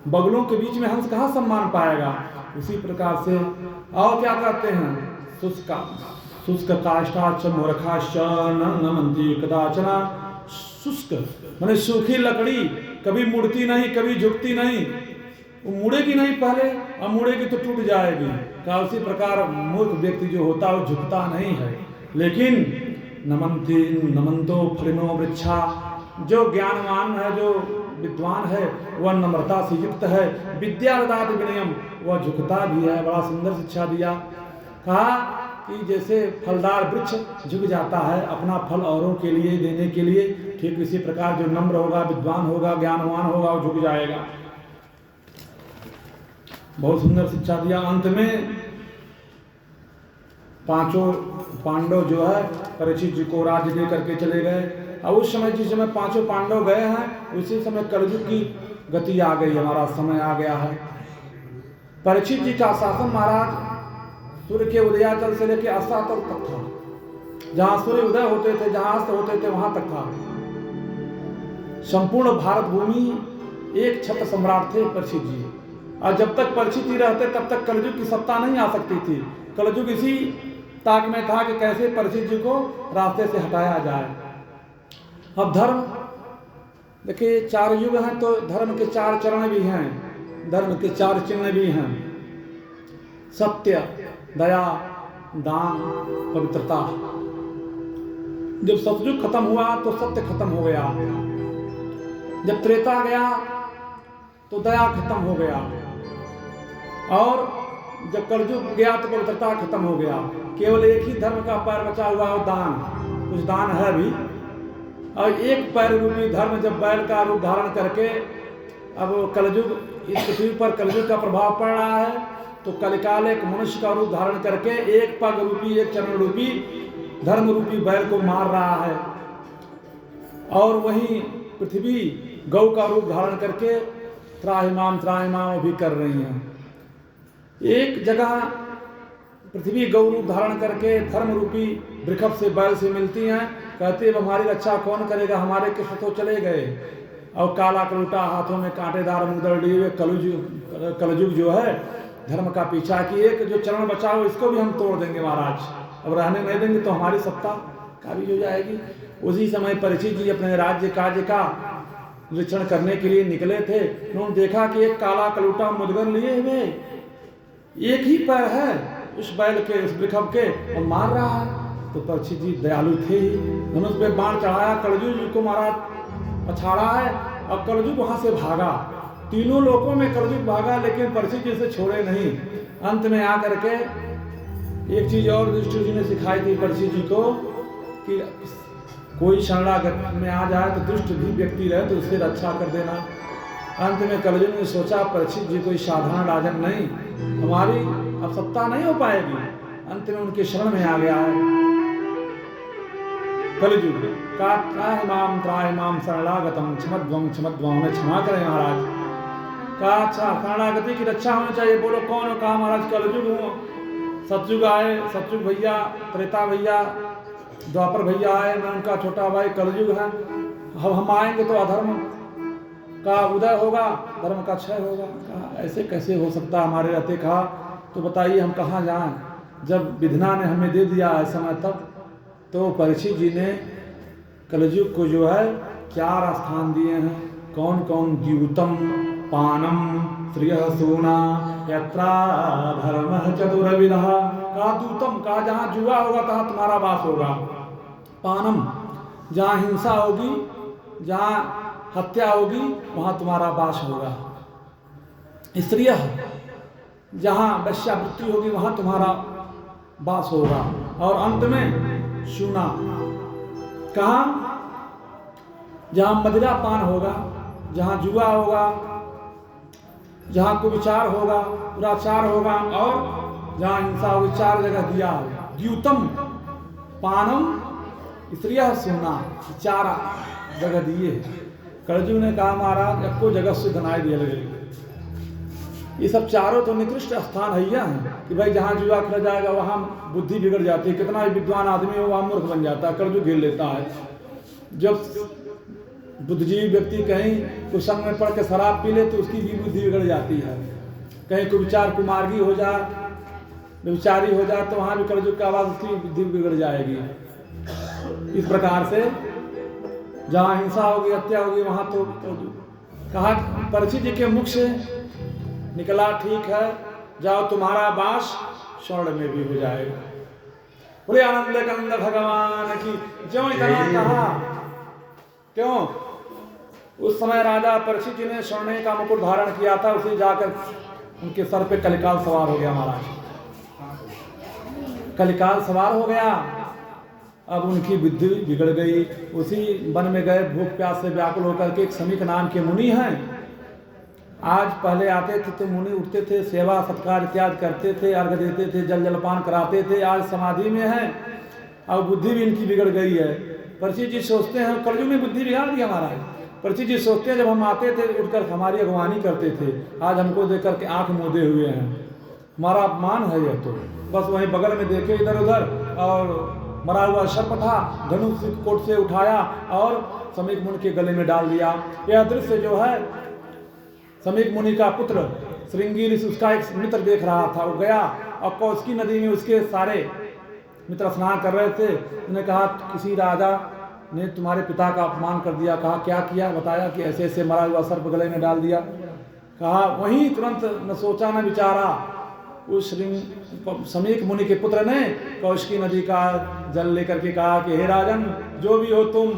बगलों के बीच में हंस कहाँ सम्मान पाएगा। उसी प्रकार से और क्या कहते हैं, शुष्क काष्ठाच मूर्खाश्च न नमन्ति कदाचन। शुष्क माने सूखी लकड़ी कभी मुड़ती नहीं, कभी झुकती नहीं, वो मुड़ेगी नहीं पहले, और मुड़ेगी तो टूट जाएगी। का उसी प्रकार मूर्ख व्यक्ति जो होता है वो झुकता नहीं है। लेकिन नमन्तो फलिनो वृक्षा, जो ज्ञानवान है, जो विद्वान है, वह नम्रता से युक्त है। विद्या ददाति विनयम, वह झुकता भी है। बड़ा सुंदर शिक्षा दिया। कहा कि जैसे फलदार वृक्ष झुक जाता है अपना फल औरों के लिए देने के लिए, ठीक इसी प्रकार जो नम्र होगा, विद्वान होगा, ज्ञानवान होगा, वो झुक जाएगा। बहुत सुंदर शिक्षा दिया। अंत में पांचों पांडव जो है परीक्षित जी को राज्य दे करके चले गए। अब उस समय जिस समय पांचों पांडव गए हैं, उसी समय कलयुग की गति आ गई, हमारा समय आ गया है। परीक्षित जी का शासन महाराज सूर्य के उदयाचल से लेकर अस्ताचल तक था। जहां सूर्य उदय होते थे, जहां अस्त होते थे, वहां तक था। संपूर्ण भारत भूमि एक छत्र सम्राट थे परीक्षित जी। और जब तक परीक्षित जी रहते तब तक कलयुग की सत्ता नहीं आ सकती थी। कलयुग इसी ताक में था कि कैसे परीक्षित जी को रास्ते से हटाया जाए। अब धर्म देखिए, 4 युग हैं तो धर्म के 4 चरण भी हैं, धर्म के 4 चिन्ह भी हैं। सत्य, दया, दान, पवित्रता। जब सतयुग खत्म हुआ तो सत्य खत्म हो गया। जब त्रेता गया तो दया खत्म हो गया। और जब कलयुग गया तो पवित्रता खत्म हो गया। केवल एक ही धर्म का पैर बचा हुआ है, दान। कुछ दान है भी। और एक पैर रूपी धर्म जब बैल का रूप धारण करके अब कलयुग, इस पृथ्वी पर कलयुग का प्रभाव पड़ रहा है, तो कलिकाल एक मनुष्य का रूप धारण करके एक पग रूपी, एक चरण रूपी, धर्म रूपी बैल को मार रहा है। और वहीं पृथ्वी गौ का रूप धारण करके त्राहिमाम भी कर रही हैं। एक जगह पृथ्वी गौ रूप धारण करके धर्म रूपी वृषभ से बैल से मिलती हैं, कहते अब हमारी रक्षा कौन करेगा, हमारे कृष्ण तो चले गए। और काला कलूटा हाथों में कांटेदार मुंदर लिए हुए कलयुग जो है धर्म का पीछा की, एक जो चरण बचा हो इसको भी हम तोड़ देंगे महाराज, अब रहने नहीं देंगे तो हमारी सत्ता काबिज हो जाएगी। उसी समय परीक्षित जी अपने राज्य कार्य का निरीक्षण करने के लिए निकले थे। उन्होंने देखा कि एक काला कलूटा मुदगर लिए हुए एक ही पैर है उस बैल के, उस वृषभ के, और मार रहा है। तो परीक्षित जी दयालु थे ही, उन्होंने उस पर बाण चढ़ाया, कलयुग को महाराज पछाड़ा है और कलयुग वहां से भागा। तीनों लोकों में कलयुग भागा, लेकिन परीक्षित जी से छोड़े नहीं। अंत में आकर के एक चीज और युधिष्ठिर जी ने सिखाई थी परीक्षित जी को कि कोई शरणागत में आ जाए तो दुष्ट भी व्यक्ति रहे तो उससे रक्षा कर देना। अंत में कलयुग ने सोचा परीक्षित जी कोई साधारण राजन नहीं, हमारी अब सत्ता नहीं हो पाएगी। अंत में उनके शरण में आ गया है कलयुग का। त्राहिमाम शरणागतम क्षमद्वम, हमें क्षमा करें महाराज। कहा अच्छा शरणागति की रक्षा होनी चाहिए। बोलो कौन हो? कहा महाराज कलयुग हूँ। सतयुग आए, सतयुग भैया, त्रेता भैया, द्वापर भैया आए, मैं उनका छोटा भाई। कलयुग है, हम आएंगे तो अधर्म का उदय होगा, धर्म का क्षय होगा। कहा ऐसे कैसे हो सकता हमारे रहते। कहा तो बताइए हम कहाँ जाएं, जब विधना ने हमें दे दिया है समय तक। तो परीक्षित जी ने कलयुग को जो है 4 स्थान दिए हैं। कौन कौन? द्यूतम, पानम, श्रिय सोना, यत्रा धर्म चतुर्विधः। कहा दूतम, कहा जहाँ जुआ होगा तहाँ तुम्हारा वास होगा। पानम, जहाँ हिंसा होगी, जहाँ हत्या होगी, वहाँ तुम्हारा वास होगा। स्त्रिय, जहाँ वैश्यावृत्ति होगी वहाँ तुम्हारा वास होगा। और अंत में शूना, कहा जहाँ मदिरा पान होगा, जहाँ जुआ होगा, जहाँ कुविचार होगा, दुराचार होगा, और जहाँ हिंसा होगी। 4 जगह दिया है। द्यूतम, पानम, स्त्रिय, सोना, 4 जगह दिए। कलयुग ने कहा महाराज आपको जगह शुद्ध नाय दिया लगे। ये सब 4 तो निकृष्ट स्थान हैया हैं कि भाई जहाँ जुआ खेला जाएगा वहाँ बुद्धि बिगड़ जाती है। कितना भी विद्वान आदमी हो वहाँ मूर्ख बन जाता है, कलयुग घेर लेता है। जब बुद्धिजीवी व्यक्ति कहीं कुछ संग में पढ़ के शराब पी ले तो उसकी भी बुद्धि बिगड़ जाती है। कहीं कोई विचार कुमार्गी हो जाए, विचारी हो जाए तो वहाँ भी कलयुग का आवाज उसकी बुद्धि बिगड़ जाएगी। इस प्रकार से जहाँ हिंसा होगी, हत्या होगी, वहाँ तो कहा परीक्षित जी के मुख से निकला, ठीक है जाओ तुम्हारा वास स्वर्ण में भी हो जाएगा। बोले आनंद कंद भगवान की ज्यों इतना कहा क्यों उस समय राजा परीक्षित जी ने स्वर्ण का मुकुट धारण किया था, उसे जाकर उनके सर पे कलिकाल सवार हो गया। महाराज कलिकाल सवार हो गया, अब उनकी बुद्धि बिगड़ गई। उसी वन में गए, भूख प्यास से व्याकुल होकर के। एक समीक नाम के मुनि हैं। आज पहले आते थे तो मुनि उठते थे, सेवा सत्कार इत्यादि करते थे, अर्घ देते थे, जल जलपान कराते थे। आज समाधि में हैं, अब बुद्धि भी इनकी बिगड़ गई है। परीक्षित जी सोचते हैं, कलयुग में बुद्धि बिगाड़ दी हमारा। परीक्षित जी सोचते हैं, जब हम आते थे उठकर हमारी अगवानी करते थे, आज हमको देख करके आंख मूंदे हुए हैं, हमारा अपमान है यह। तो बस वहीं बगल में देखे इधर उधर, और मरा हुआ सर्प था, धनुष कोट से उठाया और समीक मुनि के गले में डाल दिया। यह दृश्य जो है, समीक मुनि का पुत्र श्रृंगी ऋषि उसका एक मित्र देख रहा था। वो गया और कौशिकी नदी में उसके सारे मित्र स्नान कर रहे थे। उन्होंने कहा किसी राजा ने तुम्हारे पिता का अपमान कर दिया। कहा क्या किया? बताया कि ऐसे ऐसे मरा हुआ सर्प गले में डाल दिया। कहा वहीं तुरंत न सोचा न विचारा, उस समीक मुनि के पुत्र ने कौशिकी नदी का जल लेकर के कहा कि हे राजन, जो भी हो तुम,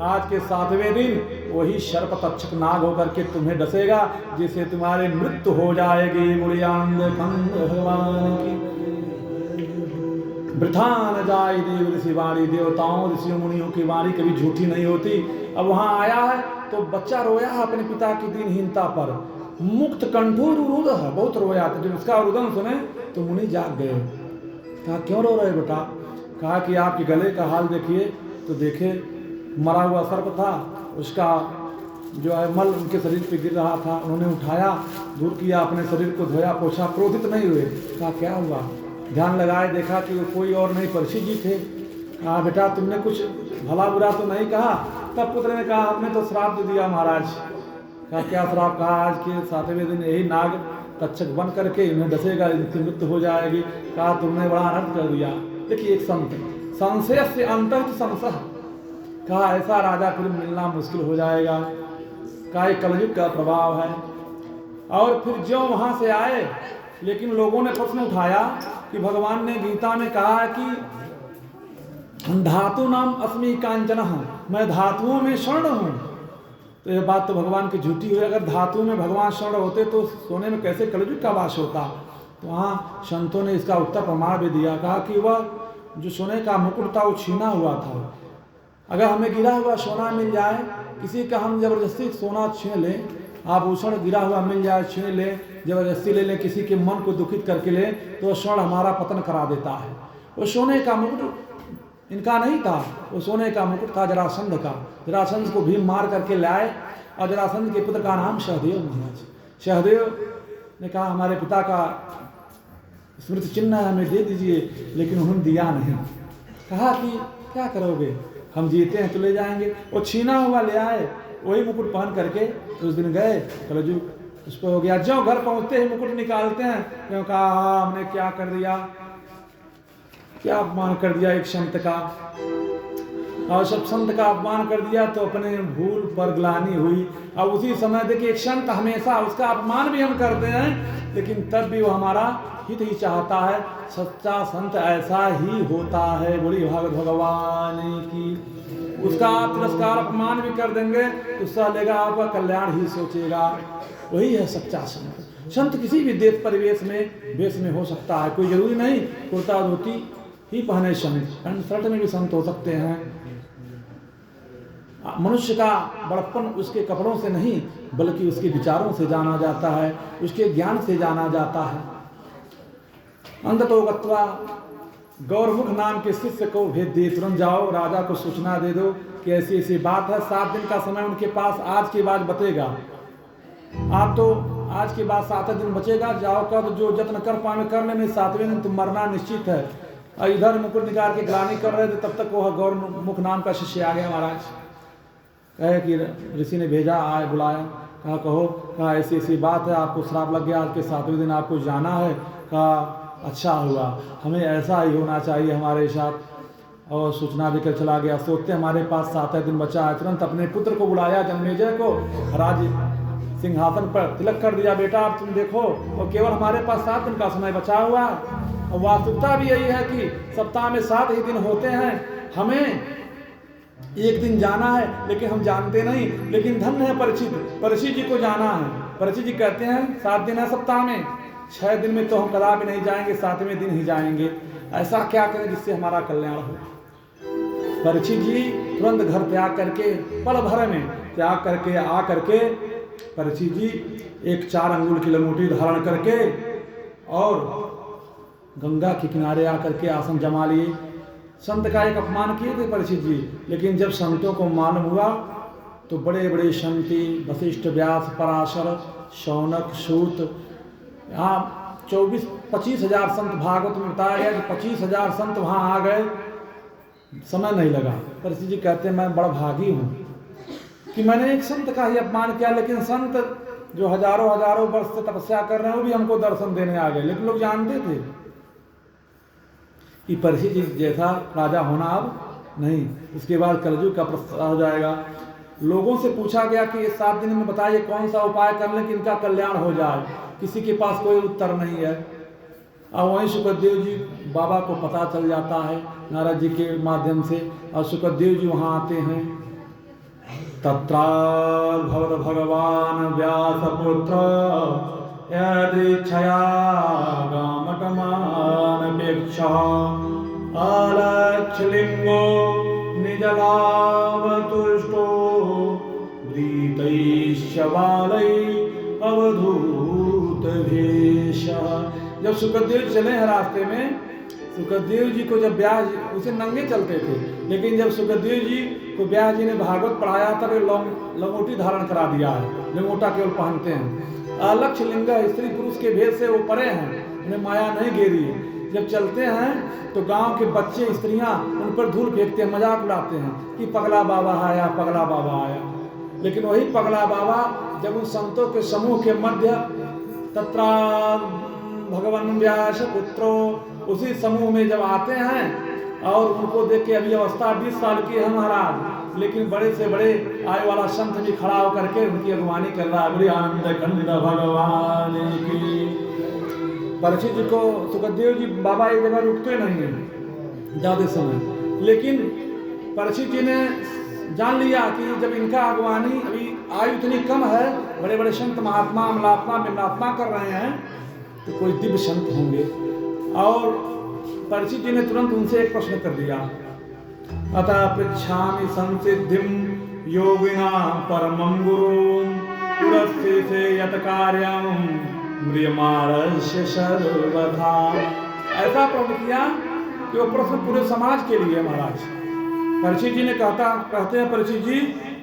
आज के 7वें दिन वही सर्प तक्षक नाग होकर के तुम्हें डसेगा, जिससे तुम्हारी मृत्यु हो जाएगी। मुड़ियांद भगवान की वृथा न जाए देव ऋषि वाणी। देवताओं ऋषियों मुनियों की वाणी कभी झूठी नहीं होती। अब वहां आया है तो बच्चा रोया है अपने पिता की दीनहीनता पर। मुक्त कंठोर रुद है, बहुत रोया था। जब उसका रुदन सुने तो मुनि जाग गए। कहा क्यों रो रहे बेटा? कहा कि आपके गले का हाल देखिए। तो देखे मरा हुआ सर्प था, उसका जो है मल उनके शरीर पे गिर रहा था। उन्होंने उठाया, दूर किया, अपने शरीर को धोया पोछा, क्रोधित नहीं हुए। कहा क्या हुआ? ध्यान लगाए, देखा कि वो कोई और नहीं परीक्षित जी थे। कहा बेटा तुमने कुछ भला बुरा तो नहीं कहा? तब पुत्र ने कहा आपने तो श्राप दे दिया महाराज। कहा क्या श्राप? कहा आज के 7वें दिन यही नाग तक्षक बन करके इन्हें डसेगा, इनकी मृत्यु हो जाएगी। कहा तुमने बड़ा अनर्थ कर दिया। देखिए एक संत, संशय से अंतर्हित संशय। कहा ऐसा राजा फिर मिलना मुश्किल हो जाएगा। कहा एक कलयुग का प्रभाव है। और फिर जो वहां से आए, लेकिन लोगों ने प्रश्न उठाया कि भगवान ने गीता में कहा है कि धातु नाम अस्मि कांचन, मैं धातुओं में स्वर्ण हूं। तो यह बात तो भगवान की झूठी हुई। अगर धातु में भगवान स्वर्ण होते तो सोने में कैसे कलयुग का वास होता? तो वहाँ संतों ने इसका उत्तर प्रमाण भी दिया। कहा कि वह जो सोने का मुकुट था वो छीना हुआ था। अगर हमें गिरा हुआ सोना मिल जाए, किसी का हम जबरदस्ती सोना छीन लें, आभूषण गिरा हुआ मिल जाए छीन लें, जबरदस्ती ले लें, किसी के मन को दुखित करके लें, तो स्वर्ण हमारा पतन करा देता है। वो सोने का मुकुट इनका नहीं था, वो सोने का मुकुट था जरासंध का। जरासंध को भीम मार करके लाए, और जरासंध के पुत्र का नाम सहदेव महाराज। सहदेव ने कहा हमारे पिता का स्मृति चिन्ह हमें दे दीजिए, लेकिन उन्होंने दिया नहीं। कहा कि क्या करोगे, हम जीते हैं तो ले जाएंगे। वो छीना हुआ ले आए, वही मुकुट पहन करके उस दिन गए, कलयुग उस पर हो गया। जो घर पहुंचते ही मुकुट निकालते हैं, क्यों? कहा हमने क्या कर दिया, क्या अपमान कर दिया एक संत का। और सब संत का अपमान कर दिया तो अपने भूल पर ग्लानि हुई। अब उसी समय देखिए एक संत हमेशा, उसका अपमान भी हम करते हैं, लेकिन तब भी वो हमारा हित ही चाहता है। सच्चा संत ऐसा ही होता है। बोली भागवत भगवान की। उसका आप तिरस्कार अपमान भी कर देंगे तो सह लेगा, आपका कल्याण ही सोचेगा। वही है सच्चा संत। संत किसी भी देश परिवेश में वेश में हो सकता है, कोई जरूरी नहीं कुर्ता धोती ही पहने संत, पैंट शर्ट में भी संत हो सकते हैं। मनुष्य का बड़प्पन उसके कपड़ों से नहीं, बल्कि उसके विचारों से जाना जाता है, उसके ज्ञान से जाना जाता है। अंततो गत्वा गौरमुख नाम के शिष्य को भेज दिए, तुरंत जाओ राजा को सूचना दे दो कि ऐसी ऐसी बात है। 7 दिन का समय उनके पास, आज के बाद बतेगा। आप तो आज के बाद 7 दिन बचेगा, जाओ कर जो जत्न कर पाए कर लेने, 7वें दिन तुम मरना निश्चित है। और इधर मुकुट निकाल के ग्लानि कर रहे थे, तब तक वो गौरमुख नाम का शिष्य आ गया महाराज। कहे कि ऋषि ने भेजा, आए बुलाया, कहा कहो, कहा ऐसी ऐसी बात है, आपको श्राप लग गया, आज के 7वें दिन आपको जाना है। कहा अच्छा हुआ, हमें ऐसा ही होना चाहिए हमारे साथ। और सूचना देकर चला गया। सोचते हमारे पास 7वें दिन बचा है। तुरंत अपने पुत्र को बुलाया, जन्मेजय को, राज सिंहासन पर तिलक कर दिया, बेटा अब तुम देखो, और केवल हमारे पास 7 दिन का समय बचा हुआ है। और वास्तविकता भी यही है कि सप्ताह में 7 ही दिन होते हैं, हमें एक दिन जाना है, लेकिन हम जानते नहीं। लेकिन धन्य है परीक्षित जी को जाना है। परीक्षित जी कहते हैं 7 दिन है सप्ताह में, 6 दिन में तो हम कदापि नहीं जाएंगे, 7वें दिन ही जाएंगे। ऐसा क्या करें जिससे हमारा कल्याण हो। परीक्षित जी तुरंत घर त्याग करके, पल भर में त्याग करके आ करके परीक्षित जी एक 4 अंगुल की लंगोटी धारण करके और गंगा के किनारे आकर के आसन जमा लिए। संत का एक अपमान किए थे परीक्षित जी, लेकिन जब संतों को मालूम हुआ तो बड़े बड़े संती वशिष्ठ, व्यास, पराशर, शौनक, सूत, यहाँ 24-25 हजार संत, भागवत में बताया गया कि 25 हजार संत वहाँ आ गए, समय नहीं लगा। परीक्षित जी कहते हैं मैं बड़ा भागी हूँ कि मैंने एक संत का ही अपमान किया, लेकिन संत जो हजारों हजारों वर्ष से तपस्या कर रहे हैं वो भी हमको दर्शन देने आ गए। लेकिन लोग जानते थे कि परीक्षित जी जैसा राजा होना अब नहीं। इसके बाद कलयुग का प्रस्ताव हो जाएगा। लोगों से पूछा गया कि 7 दिन में बताइए कौन सा उपाय कर लें कि इनका कल्याण हो जाए। किसी के पास कोई उत्तर नहीं है। अब वहीं सुखदेव जी बाबा को पता चल जाता है नारद जी के माध्यम से, और सुखदेव जी वहाँ आते हैं। तत्राद्भवत भगवान व्यासपुत्र यदृच्छया गामकमानपेक्षा अलक्ष्यलिङ्गो निजलावतुष्टो वृतैश्यबालै अवधूत भेष। जब सुखदेव चले हैं रास्ते में, सुखदेव जी को जब व्यास, उसे नंगे चलते थे, लेकिन जब सुखदेव जी को व्यास जी ने भागवत पढ़ाया तब लंगोटी धारण करा दिया है। लंगोटा केवल पहनते हैं। अलक्ष्य लिंग, स्त्री पुरुष के भेद से वो परे हैं, उन्हें माया नहीं घेरी है। जब चलते हैं तो गांव के बच्चे, स्त्रियां उन पर धूल फेंकते हैं, मजाक उड़ाते हैं कि पगला बाबा आया, पगला बाबा आया। लेकिन वही पगला बाबा जब उन संतों के समूह के मध्य तत्रा भगवान व्यास पुत्रो, उसी समूह में जब आते हैं और उनको देख के, अभी अवस्था 20 साल की है महाराज, लेकिन बड़े से बड़े आय वाला संत भी खड़ा होकर के उनकी अगवानी कर रहा है। बड़ी आनंद कंद भगवान की। परीक्षित जी को सुखदेव जी बाबा एक जगह रुकते नहीं है ज्यादा समय, लेकिन परीक्षित जी ने जान लिया कि जब इनका अगवानी, अभी आयु इतनी कम है, बड़े बड़े संत महात्मा अमलात्मा विमलात्मा कर रहे हैं, तो कोई दिव्य संत होंगे। और परीक्षित जी ने तुरंत उनसे एक प्रश्न कर दिया, अतः पृच्छामि संसिद्धिं योगिना परमं गुरुं पुरस्ते से यत कार्यं म्रियमाणस्य सर्वथा। ऐसा प्रश्न किया कि वो प्रश्न पूरे समाज के लिए महाराज। परीक्षित जी ने कहते हैं परीक्षित जी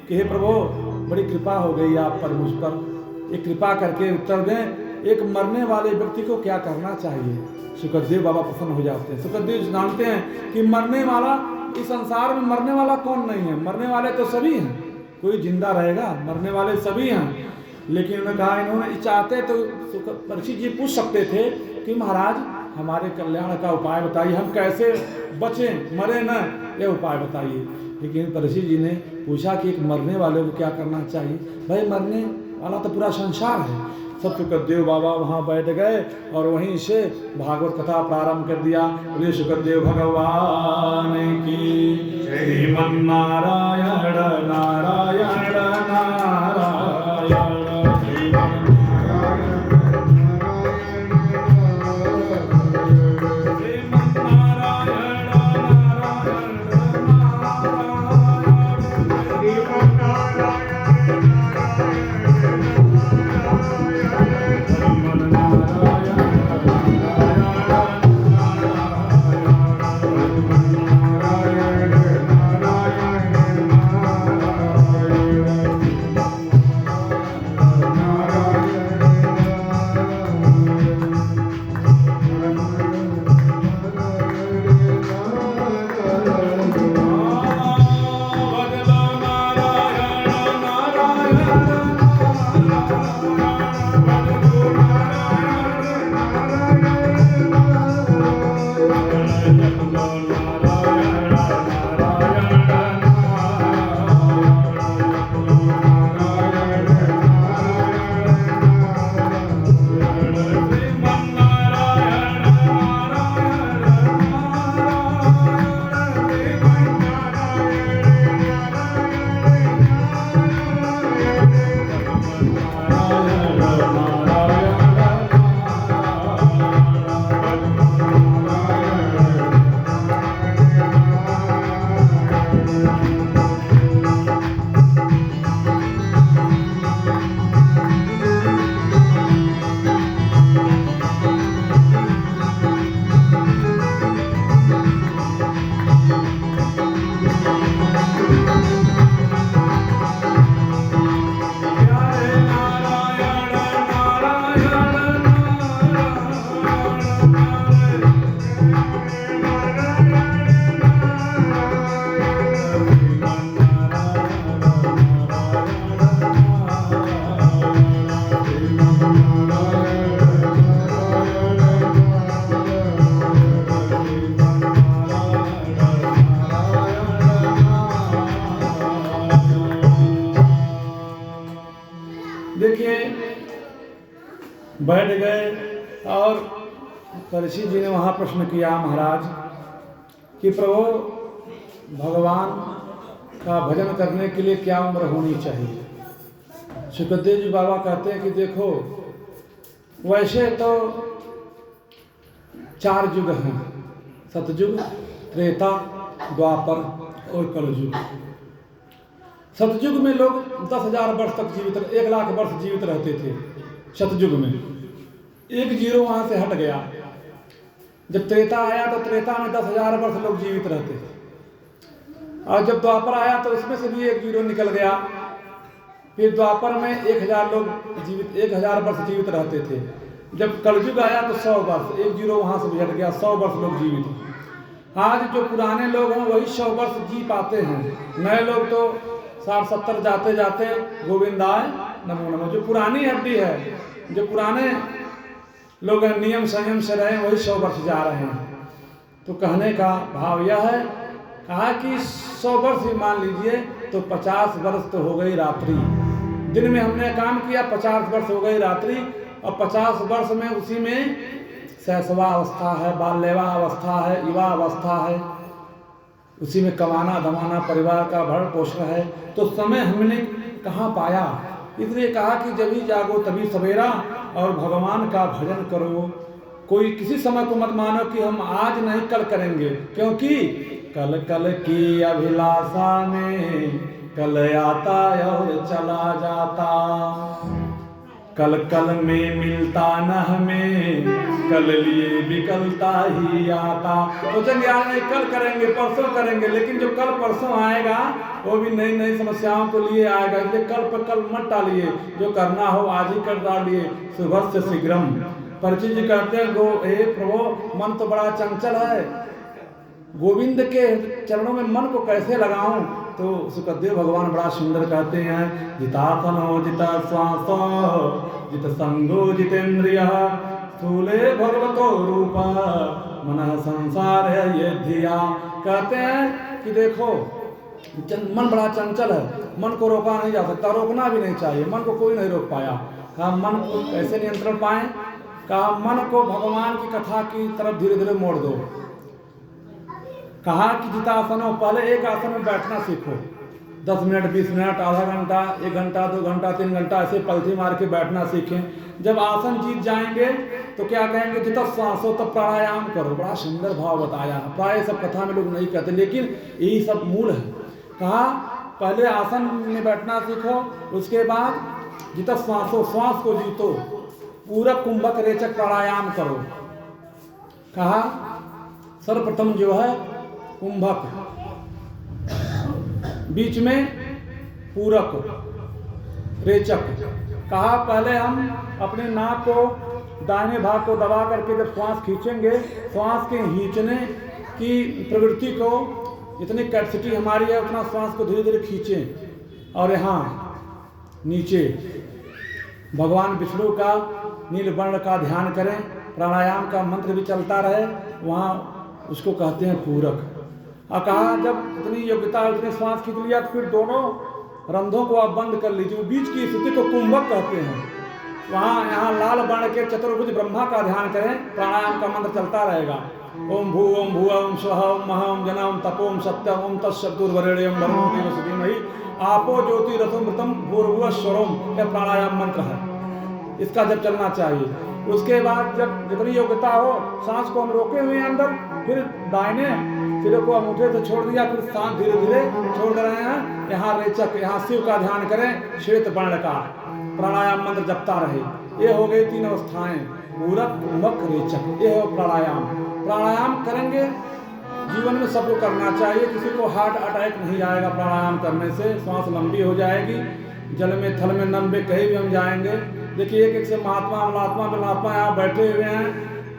कि हे प्रभु, बड़ी कृपा हो गई आप पर, मुझ पर, एक कृपा करके उत्तर दें, एक मरने वाले व्यक्ति को क्या करना चाहिए। सुखदेव बाबा प्रसन्न हो जाते हैं। सुखदेव जानते हैं कि मरने वाला, इस संसार में मरने वाला कौन नहीं है, मरने वाले तो सभी हैं, कोई जिंदा रहेगा, मरने वाले सभी हैं। लेकिन उन्होंने कहा, इन्होंने चाहते तो परीक्षित जी पूछ सकते थे कि महाराज हमारे कल्याण का उपाय बताइए, हम कैसे बचें, मरे न, ये उपाय बताइए। लेकिन परीक्षित जी ने पूछा कि एक मरने वाले को क्या करना चाहिए। भाई मरने वाला तो पूरा संसार है। सब सुखदेव बाबा वहाँ बैठ गए और वहीं से भागवत कथा प्रारंभ कर दिया। बोले सुखदेव भगवान की, श्रीमन्नारायण नारायण नारायण। बैठ गए और परीक्षित जी ने वहाँ प्रश्न किया महाराज कि प्रभु भगवान का भजन करने के लिए क्या उम्र होनी चाहिए। सुखदेव जी बाबा कहते हैं कि देखो वैसे तो 4 युग हैं, सतयुग, त्रेता, द्वापर और कलयुग। सतयुग में लोग 10,000 वर्ष तक जीवित, 1 लाख वर्ष जीवित रहते थे सतयुग में। 1 जीरो वहां से हट गया। जब त्रेता आया तो त्रेता में 10,000 वर्ष लोग जीवित रहते थे, और जब द्वापर आया तो उसमें से भी 1 जीरो निकल गया। फिर द्वापर में 1,000 लोग जीवित, 1,000 वर्ष जीवित रहते थे। जब कलयुग आया तो 100 वर्ष, 1 जीरो वहां से भी हट गया, 100 वर्ष लोग जीवित हैं। आज जो पुराने लोग हैं वही 100 वर्ष जी पाते हैं। नए लोग तो 60-70 जाते जाते गोविंदाय नमो नमो। जो पुरानी हड्डी है, जो पुराने लोग नियम संयम से रहे वही 100 वर्ष जा रहे हैं। तो कहने का भाव यह है, कहा कि 100 वर्ष ही मान लीजिए तो 50 वर्ष तो हो गई रात्रि। दिन में हमने काम किया, 50 वर्ष हो गई रात्रि, और 50 वर्ष में उसी में शैशवा अवस्था है, बाल्यवा अवस्था है, युवा अवस्था है, उसी में कमाना धमाना, परिवार का भरण पोषण है। तो समय हमने कहाँ पाया। इसलिए कहा कि जब ही जागो तभी सवेरा, और भगवान का भजन करो। कोई किसी समय को मत मानो कि हम आज नहीं कल करेंगे, क्योंकि कल कल की अभिलाषा में कल आता और चला जाता। कल कल में मिलता न हमें, कल लिए विकलता ही आता। तो चलिए आज नहीं कल करेंगे, परसों करेंगे, लेकिन जो कल परसों आएगा वो भी नई नई समस्याओं को लिए आएगा। इसलिए कल पर कल मत टालिए, जो करना हो आज ही कर डालिए। सुबह से शीघ्रम। परिचित जी कहते हैं गो हे प्रभु मन तो बड़ा चंचल है, गोविंद के चरणों में मन को कैसे लगाऊं। तो सुखदेव भगवान बड़ा सुंदर कहते हैं, जितात्मनो जिता श्वासो जित संगो जितेन्द्रिय स्थूले भगवतो रूपा मन संसार है ये धिया। कहते हैं कि देखो मन बड़ा चंचल है, मन को रोका नहीं जा सकता, रोकना भी नहीं चाहिए, मन को कोई नहीं रोक पाया। कहा मन को कैसे नियंत्रण पाए। कहा मन को भगवान की कथा की तरफ धीरे धीरे मोड़ दो। कहा कि जितासनों, पहले एक आसन में बैठना सीखो, 10 मिनट 20 मिनट, आधा घंटा, 1 घंटा, 2 घंटा, 3 घंटा ऐसे पलथी मार के बैठना सीखें। जब आसन जीत जाएंगे तो क्या कहेंगे, जितना सांसों तब प्राणायाम करो। बड़ा सुंदर भाव बताया। प्राय सब कथा में लोग नहीं कहते, लेकिन यही सब मूल है। कहा पहले आसन में बैठना सीखो, उसके बाद जितना श्वासों, श्वास को जीतो, पूरा कुंभक रेचक प्राणायाम करो। कहा सर्वप्रथम जो है कुंभक, बीच में पूरक रेचक। कहा पहले हम अपने नाक को, दाहिने भाग को दबा करके जब श्वास खींचेंगे, श्वास के खींचने की प्रवृत्ति को, जितनी कैपेसिटी हमारी है उतना श्वास को धीरे धीरे खींचें। और यहाँ नीचे भगवान विष्णु का नील वर्ण का ध्यान करें। प्राणायाम का मंत्र भी चलता रहे, वहाँ उसको कहते हैं पूरक। और कहा जब इतनी योग्यता, उतनी श्वास खींच लिया तो फिर दोनों रंध्रों को आप बंद कर लीजिए। बीच की स्थिति को कुंभक कहते हैं। वहाँ यहाँ लाल वर्ण के चतुर्भुज ब्रह्मा का ध्यान करें, प्राणायाम का मंत्र चलता रहेगा। ओम भू ओम भू ओम स्वः ओम महा ओम जना ओम तपो ओम सत्यम ओम तत्सवितुर्वरेण्यं भर्गो देवस्य धीमहि आपो ज्योति रसोमृतम भूर्भुवः स्वरम। यह प्राणायाम मंत्र है, इसका जब चलना चाहिए। उसके बाद जब जितनी योग्यता हो, सांस को हम रोके हुए अंदर, फिर दाहिने सिरे को अंगूठे से छोड़ दिया, फिर सांस धीरे धीरे छोड़ दे रहे हैं। यहाँ रेचक, यहाँ शिव का ध्यान करें, श्वेत वर्ण का प्राणायाम मंत्र जपता रहे। ये हो गई 3 अवस्थाएं, पूरक कुंभक रेचक। ये हो प्राणायाम। प्राणायाम करेंगे, जीवन में सबको करना चाहिए। किसी को हार्ट अटैक नहीं आएगा प्राणायाम करने से, सांस लंबी हो जाएगी। जल में थल में नम में कहीं भी हम जाएंगे। देखिए एक एक से महात्मा महात्मा यहाँ बैठे हुए हैं,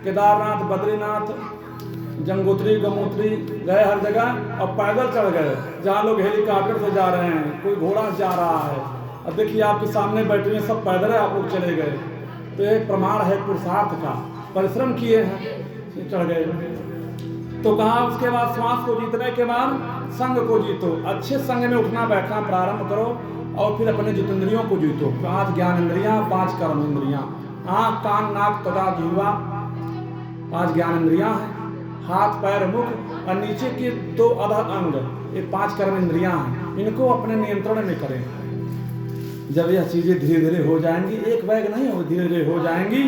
केदारनाथ, बद्रीनाथ, जंगोत्री, गंगोत्री गए हर जगह, और पैदल चढ़ गए। जहाँ लोग हेलीकॉप्टर से जा रहे हैं, कोई घोड़ा से जा रहा है। अब देखिए आपके सामने बैठे हुए सब पैदल है, आप लोग चले गए। तो एक प्रमाण है पुरुषार्थ का, परिश्रम किए हैं, चढ़ गए। तो कहा उसके बाद श्वास को जीतने के बाद संग को जीतो। अच्छे संग में उठना बैठना प्रारंभ करो, और फिर अपने जितेंद्रियों को जीतो। 5 ज्ञान इंद्रियां, 5 कर्म इंद्रियां, आँख कान नाक तथा जिह्वा 5 ज्ञानेंद्रियां हैं, हाथ पैर मुख और नीचे के 2 अधर अंग, ये 5 कर्म इंद्रियां हैं। इनको अपने नियंत्रण में करें। जब यह चीजें धीरे धीरे हो जाएंगी, एक बैग नहीं हो, धीरे धीरे हो जाएंगी,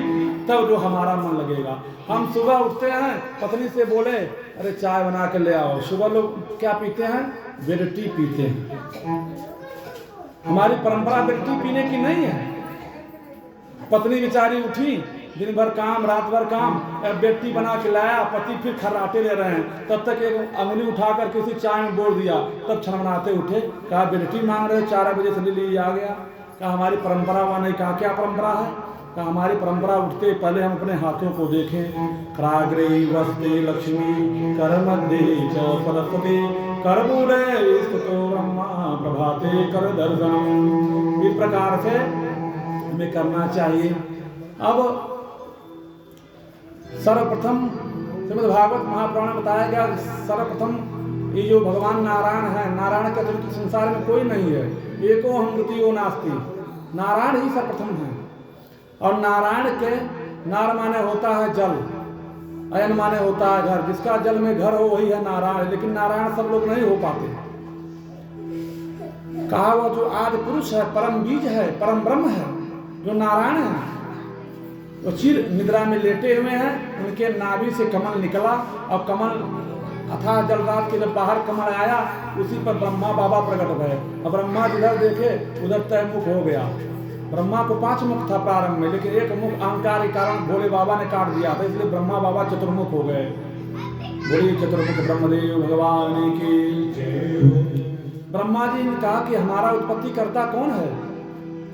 तब जो हमारा मन लगेगा। हम सुबह उठते हैं, पत्नी से बोले अरे चाय बना के ले आओ। सुबह लोग क्या पीते हैं? बेड टी पीते हैं। हमारी परंपरा बेड टी पीने की नहीं है। पत्नी बेचारी उठी, दिन भर काम, रात भर काम, बेड टी बना के लाया, पति फिर खर्राटे ले रहे हैं, तब तक एक अंगुली उठा कर किसी चाय में बोल दिया, तब छनमनाते उठे, कहा बेड टी मांग रहे, 4 बजे से ले आ गया। कहा हमारी परंपरा वह नहीं। कहा क्या परंपरा है? कहा हमारी परंपरा उठते पहले हम अपने हाथों को देखें। कराग्रे वस्ते लक्ष्मी कर मध्य च सरस्वती करपूरे स्तुतो ब्रह्मा प्रभाते कर दर्शनम। इस प्रकार से हमें करना चाहिए। अब सर्वप्रथम श्रीमद् भागवत महापुराण में बताया गया, सर्वप्रथम ये जो भगवान नारायण है, नारायण के अतिरिक्त संसार में कोई नहीं है। एको हम द्वितीयो नास्ति, नारायण ही सर्वप्रथम है। और नारायण के नार माने होता है जल, अयन माने होता है घर। जिसका जल में घर हो वही है नारायण। लेकिन नारायण सब लोग नहीं हो पाते। कहा वो जो आदि पुरुष है, परम बीज है, परम ब्रह्म है, जो नारायण है, वो चिर निद्रा में लेटे हुए हैं। उनके नाभि से कमल निकला और कमल अथाह जल रात के जब बाहर कमल आया, उसी पर ब्रह्मा बाबा प्रकट भये। अब ब्रह्मा जिधर देखे उधर तय मुख हो गया। ब्रह्मा को 5 मुख था प्रारंभ में, लेकिन एक मुख अहंकार के कारण भोले बाबा ने काट दिया था, इसलिए ब्रह्मा बाबा चतुर्मुख हो गए। बोलिए चतुर्मुख ब्रह्मदेव भगवान की। ब्रह्मा जी ने कहा कि हमारा उत्पत्ति करता कौन है?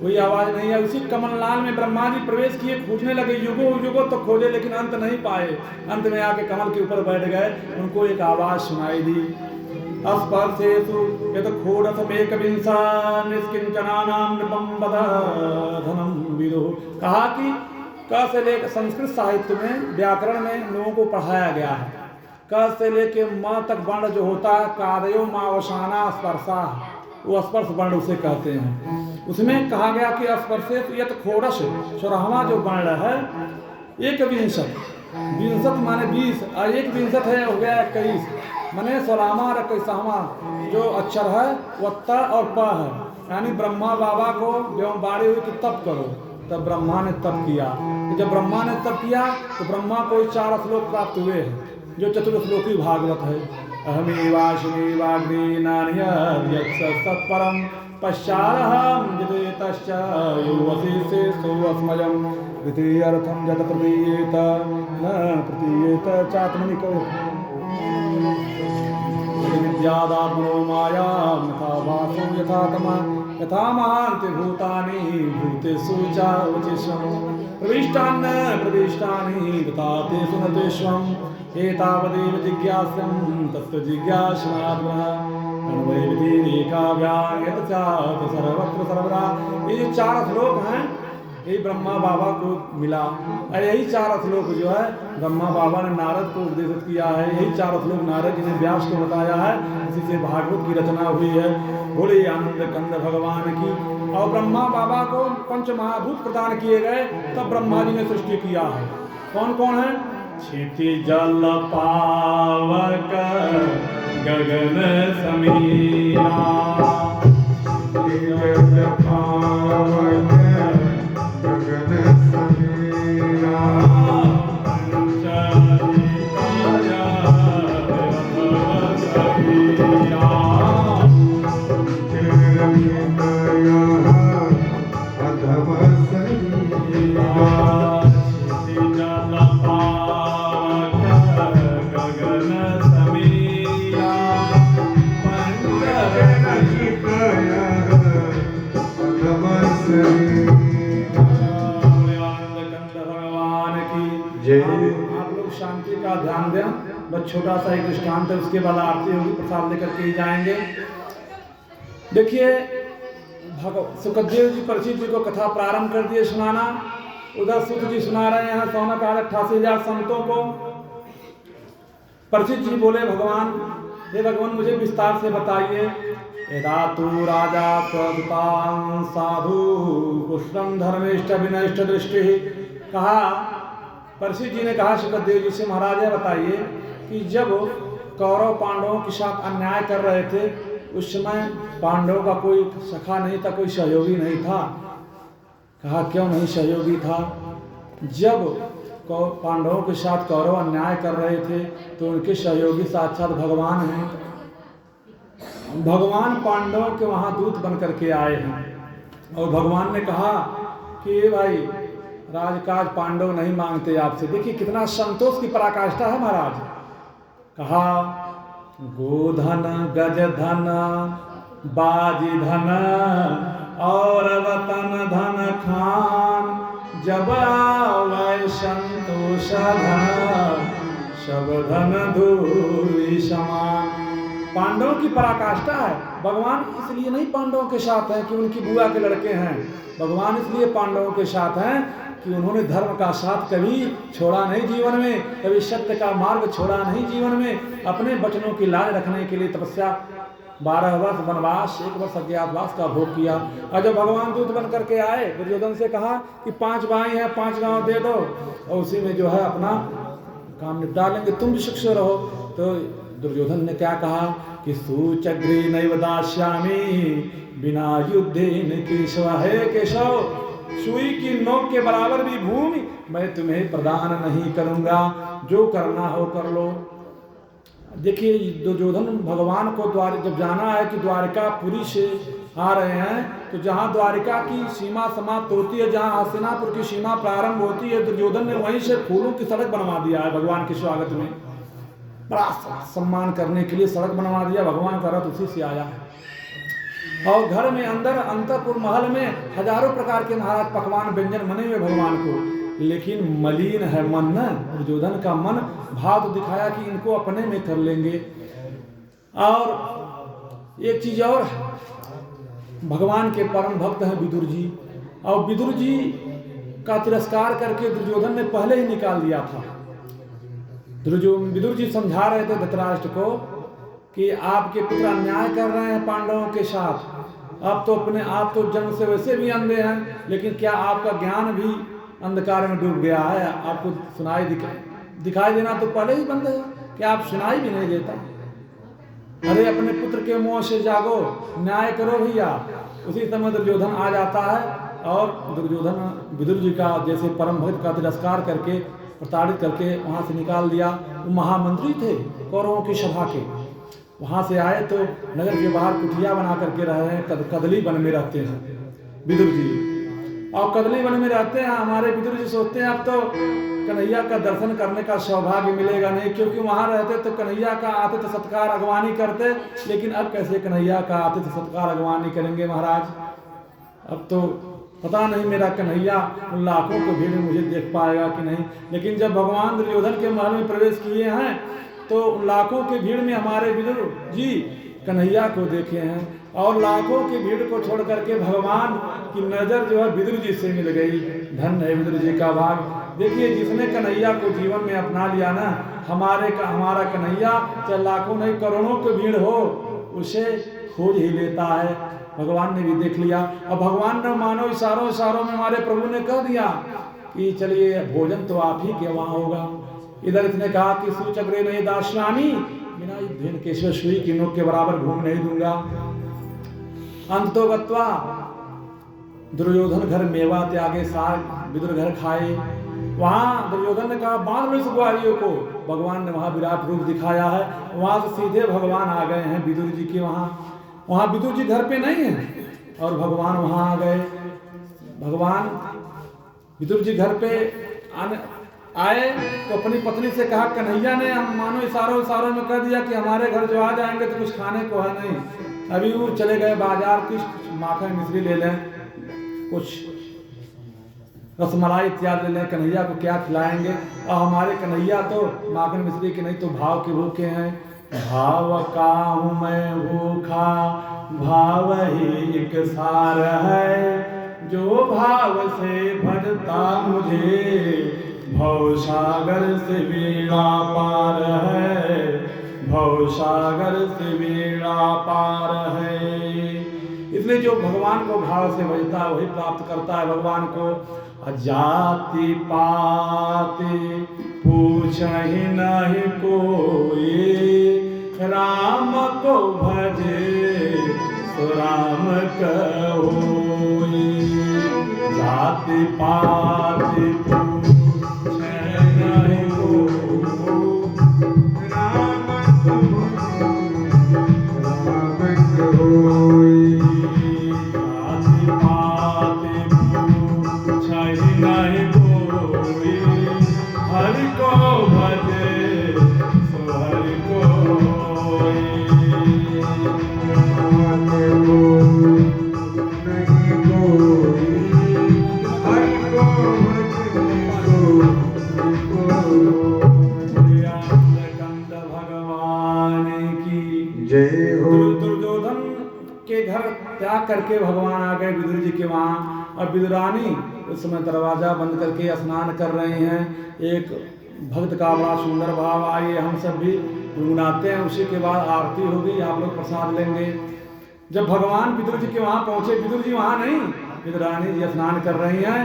कोई आवाज नहीं है। उसी कमलनाल में ब्रह्मा जी प्रवेश किए, खोजने लगे, युगों युगों तो खोजे लेकिन अंत नहीं पाए। अंत में आके कमल के ऊपर बैठ गए। उनको एक आवाज सुनाई दी, अस्पर्शेषु यत खोडसमेकविंशा निष्किंचनानां नृपं बदधनं विदुः। कहा कि क से लेकर संस्कृत साहित्य में व्याकरण में लोगों को पढ़ाया गया है। क से लेके म तक वर्ण जो होता है, कादयो मावसाना स्पर्शा, वो स्पर्श वर्ण उसे कहते हैं। उसमें कहा गया कि स्पर्शे यत खोडस, 14वां जो वर्ण है, 21 विंशत माने 20 और 21 है, हो गया 21 माने 16वां और 21वां जो अक्षर है वह त और प है। यानी ब्रह्मा बाबा को जब बारी हुई कि तप करो, तब ब्रह्मा ने तप किया। तो जब ब्रह्मा ने तप किया तो ब्रह्मा को 4 श्लोक प्राप्त हुए हैं, जो चतुर्श्लोकी भागवत है। अहमेवाग्नि नान्यत्सत्परं पश्चादहं जितेतश्च योऽवशिष्ये सोऽस्मयं द्वितीयर्थं यत् प्रतीयेत न प्रतीयेत चात्मनिको विद्यादात्मनो माया यथा वासो यथा तमः यथा महान्ति भूतानि भूतेषु च वचिष्वम् प्रविष्टान्न प्रविष्टानि तथा तेषु न तेष्वम् एतावदेव जिज्ञास्यं तत्त्वजिज्ञासनात्मनः अन्वयविधिरेकाव्यां यतचात् सर्वत्र सर्वदा। ये जो 4 श्लोक हैं यही ब्रह्मा बाबा को मिला। और यही 4 श्लोक जो है ब्रह्मा बाबा ने नारद को उपदेशित किया है। यही 4 श्लोक नारद जी ने व्यास को बताया है, इसी से भागवत की रचना हुई है। बोले आनंद कंद भगवान की। और ब्रह्मा बाबा को 5 महाभूत प्रदान किए गए, तब ब्रह्मा जी ने सृष्टि किया है। कौन कौन है? क्षिति जल पावक गगन समीरा, जल पावक गगन समीरा, आप लोग शांति का ध्यान दें। बस छोटा सा एक दृष्टांत है, उसके बाद आरती होगी, प्रसाद लेकर के ही जाएंगे। देखिए सुखदेव जी परीक्षित जी को कथा प्रारंभ कर दिए सुनाना। उधर सुत जी सुना रहे हैं सौनक 88,000 संतों को। परीक्षित जी बोले भगवान, हे भगवान मुझे विस्तार से बताइए। यदा तु राजा प्रदुतां साधु पुष्टं धर्मेष्ट विनष्ट दृष्टि कहा, परीक्षित जी ने कहा सुखदेव जी से, महाराज यह बताइए कि जब कौरव पांडवों के साथ अन्याय कर रहे थे उस समय पांडवों का कोई सखा नहीं था, कोई सहयोगी नहीं था। कहा क्यों नहीं सहयोगी था? जब पांडवों के साथ कौरव अन्याय कर रहे थे तो उनके सहयोगी साक्षात भगवान हैं। भगवान पांडवों के वहां दूत बन करके आए हैं और भगवान ने कहा कि भाई राजकाज पांडव नहीं मांगते आपसे। देखिए कितना संतोष की पराकाष्ठा है महाराज। कहा गोधन गजधन बाजी धन और वतन धन खान, जब आवे संतोष धन सब धन धूलि समान। पांडवों की पराकाष्ठा है। भगवान इसलिए नहीं पांडवों के साथ हैं कि उनकी बुआ के लड़के हैं, भगवान इसलिए पांडवों के साथ हैं कि उन्होंने धर्म का साथ कभी छोड़ा नहीं जीवन में, कभी सत्य का मार्ग छोड़ा नहीं जीवन में। अपने वचनों की लाज रखने के लिए तपस्या 12 वर्ष वनवास 1 वर्ष अज्ञातवास का भोग किया। और जब भगवान दूत बन करके आए दुर्योधन से कहा कि 5 भाई हैं 5 गांव दे दो और उसी में जो है अपना काम निपटा लेंगे, तुम भी सुख से रहो। तो दुर्योधन ने क्या कहा कि सूचग्री नैव दास्यामि बिना युद्धेन केशव। हे केशव, सुई की नोक के बराबर भी भूमि मैं तुम्हें प्रदान नहीं करूंगा, जो करना हो कर लो। देखिए दुर्योधन भगवान को जब जाना है कि द्वारिकापुरी से आ रहे हैं, तो जहाँ द्वारिका की सीमा समाप्त होती है, जहाँ हस्तिनापुर की सीमा प्रारंभ होती है, दुर्योधन ने वहीं से फूलों की सड़क बनवा दिया है भगवान के स्वागत में। बड़ा सम्मान करने के लिए सड़क बनवा दिया, भगवान का रथ उसी से आया है। और घर में अंदर अंतपुर महल में हजारों प्रकार के महाराज पकवान व्यंजन बने हुए भगवान को, लेकिन मलिन है मन न। दुर्योधन का मन भाव तो दिखाया कि इनको अपने में कर लेंगे। और एक चीज और, भगवान के परम भक्त हैं विदुर जी, और विदुर जी का तिरस्कार करके दुर्योधन ने पहले ही निकाल दिया था। विदुर जी समझा रहे थे धृतराष्ट्र को कि आपके पुत्र अन्याय कर रहे हैं पांडवों के साथ, अब तो अपने आप तो जन्म से वैसे भी अंधे हैं, लेकिन क्या आपका ज्ञान भी अंधकार में डूब गया है? आपको सुनाई दिखाई देना तो पहले ही बंद है, क्या आप सुनाई भी नहीं देता? अरे अपने पुत्र के मुंह से जागो, न्याय करो भैया। उसी समय दुर्योधन आ जाता है और दुर्योधन विदुर जी का जैसे परम भक्त का तिरस्कार करके प्रताड़ित करके वहाँ से निकाल दिया। वो महामंत्री थे कौरवों की सभा के, वहाँ से आए तो नगर के बाहर कुटिया बना करके रहे हैं, कदली वन में रहते हैं विदुर जी। और कदली वन में रहते हैं, हमारे विदुर जी सोचते हैं अब तो कन्हैया का दर्शन करने का सौभाग्य मिलेगा नहीं, क्योंकि वहाँ रहते तो कन्हैया का आतिथ्य सत्कार अगवानी करते, लेकिन अब कैसे कन्हैया का आतिथ्य सत्कार अगवानी करेंगे महाराज? अब तो पता नहीं मेरा कन्हैया उन लाखों को भीड़ में मुझे देख पाएगा कि नहीं। लेकिन जब भगवान दुर्योधन के महल में प्रवेश किए हैं तो उन लाखों की भीड़ में हमारे विदुर जी कन्हैया को देखे हैं, और लाखों की भीड़ को छोड़ करके भगवान की नजर जो है विदुर जी से मिल गई। धन्य है विदुर जी का भाग। देखिए जिसने कन्हैया को जीवन में अपना लिया ना, हमारा कन्हैया चाहे लाखों नहीं करोड़ों की भीड़ हो उसे खोज ही लेता है। भगवान ने भी देख लिया, और भगवान ने मानो इशारों में हमारे प्रभु ने कह दिया कि चलिए भोजन तो आप ही के वहाँ होगा। इधर इसने कहा कि सूचक्रे नहीं दास्यामि बिना युद्धेन केशव, सुई की नोक के बराबर घूम नहीं दूंगा। अंत तो गत्वा दुर्योधन घर मेवा त्यागे साग विदुर घर खाए। वहां दुर्योधन ने कहा बांध लो इस ग्वालियों को, भगवान ने वहां विराट रूप दिखाया है। वहां से सीधे भगवान आ गए हैं विदुर जी के वहां विदुर जी घर पे नहीं है और भगवान वहां आ गए। भगवान विदुर जी घर पे आए तो अपनी पत्नी से कहा, कन्हैया ने हम मानो इशारों में कह दिया कि हमारे घर जो आ जाएंगे तो कुछ खाने को है नहीं, अभी वो चले गए बाजार, कुछ माखन मिश्री ले लें, कुछ रसमलाई इत्यादि ले लें, कन्हैया को क्या खिलाएंगे। और हमारे कन्हैया तो माखन मिश्री के नहीं तो भाव के भूखे हैं। भाव का हूँ मैं भूखा, भाव ही एक सार है, जो भाव से भजता मुझे भव सागर से बेड़ा पार है, भव सागर से बेड़ा पार है। इसलिए जो भगवान को भाव से भजता है वही प्राप्त करता है भगवान को। जाति पाति पूछ ही नहीं कोई, राम को भजे सो राम कहोई। जाति पाति पूछ नहीं कोई, राम को कहोई। जाति पाति पूछ ही नहीं कोई, हरि को भजे सो हरि कोई। दुर्योधन के घर त्याग करके भगवान आ गए विदुर जी के वहाँ, और विदुरानी उस समय दरवाजा बंद करके स्नान कर रहे हैं। एक भक्त का बड़ा सुंदर भाव आइए हम सब भी गुनगुनाते हैं। उसी के बाद आरती होगी, आप लोग प्रसाद लेंगे। जब भगवान विदुर जी के वहाँ पहुँचे, विदुर जी वहाँ नहीं, विदुरानी जी स्नान कर रही हैं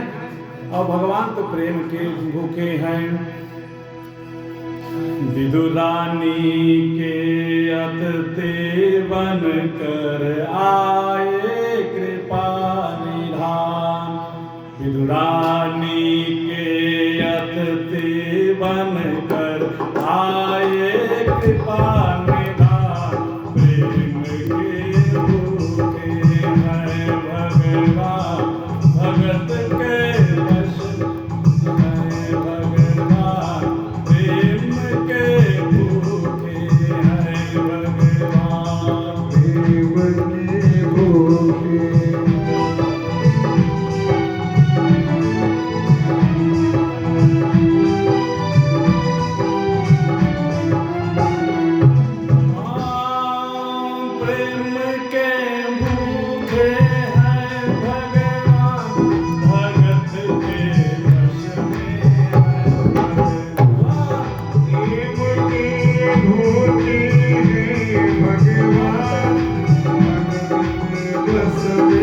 और भगवान तो प्रेम के भूखे हैं। विदुरानी के अतते बन कर आए कृपा निधान। विदुरानी के अतते बन कर आए कृपा निधान। प्रेम के भूखे हैं भगवान, भगत के वश है भगवान। प्रेम के भूखे हैं भगवान, प्रेम के भूखे। भगवान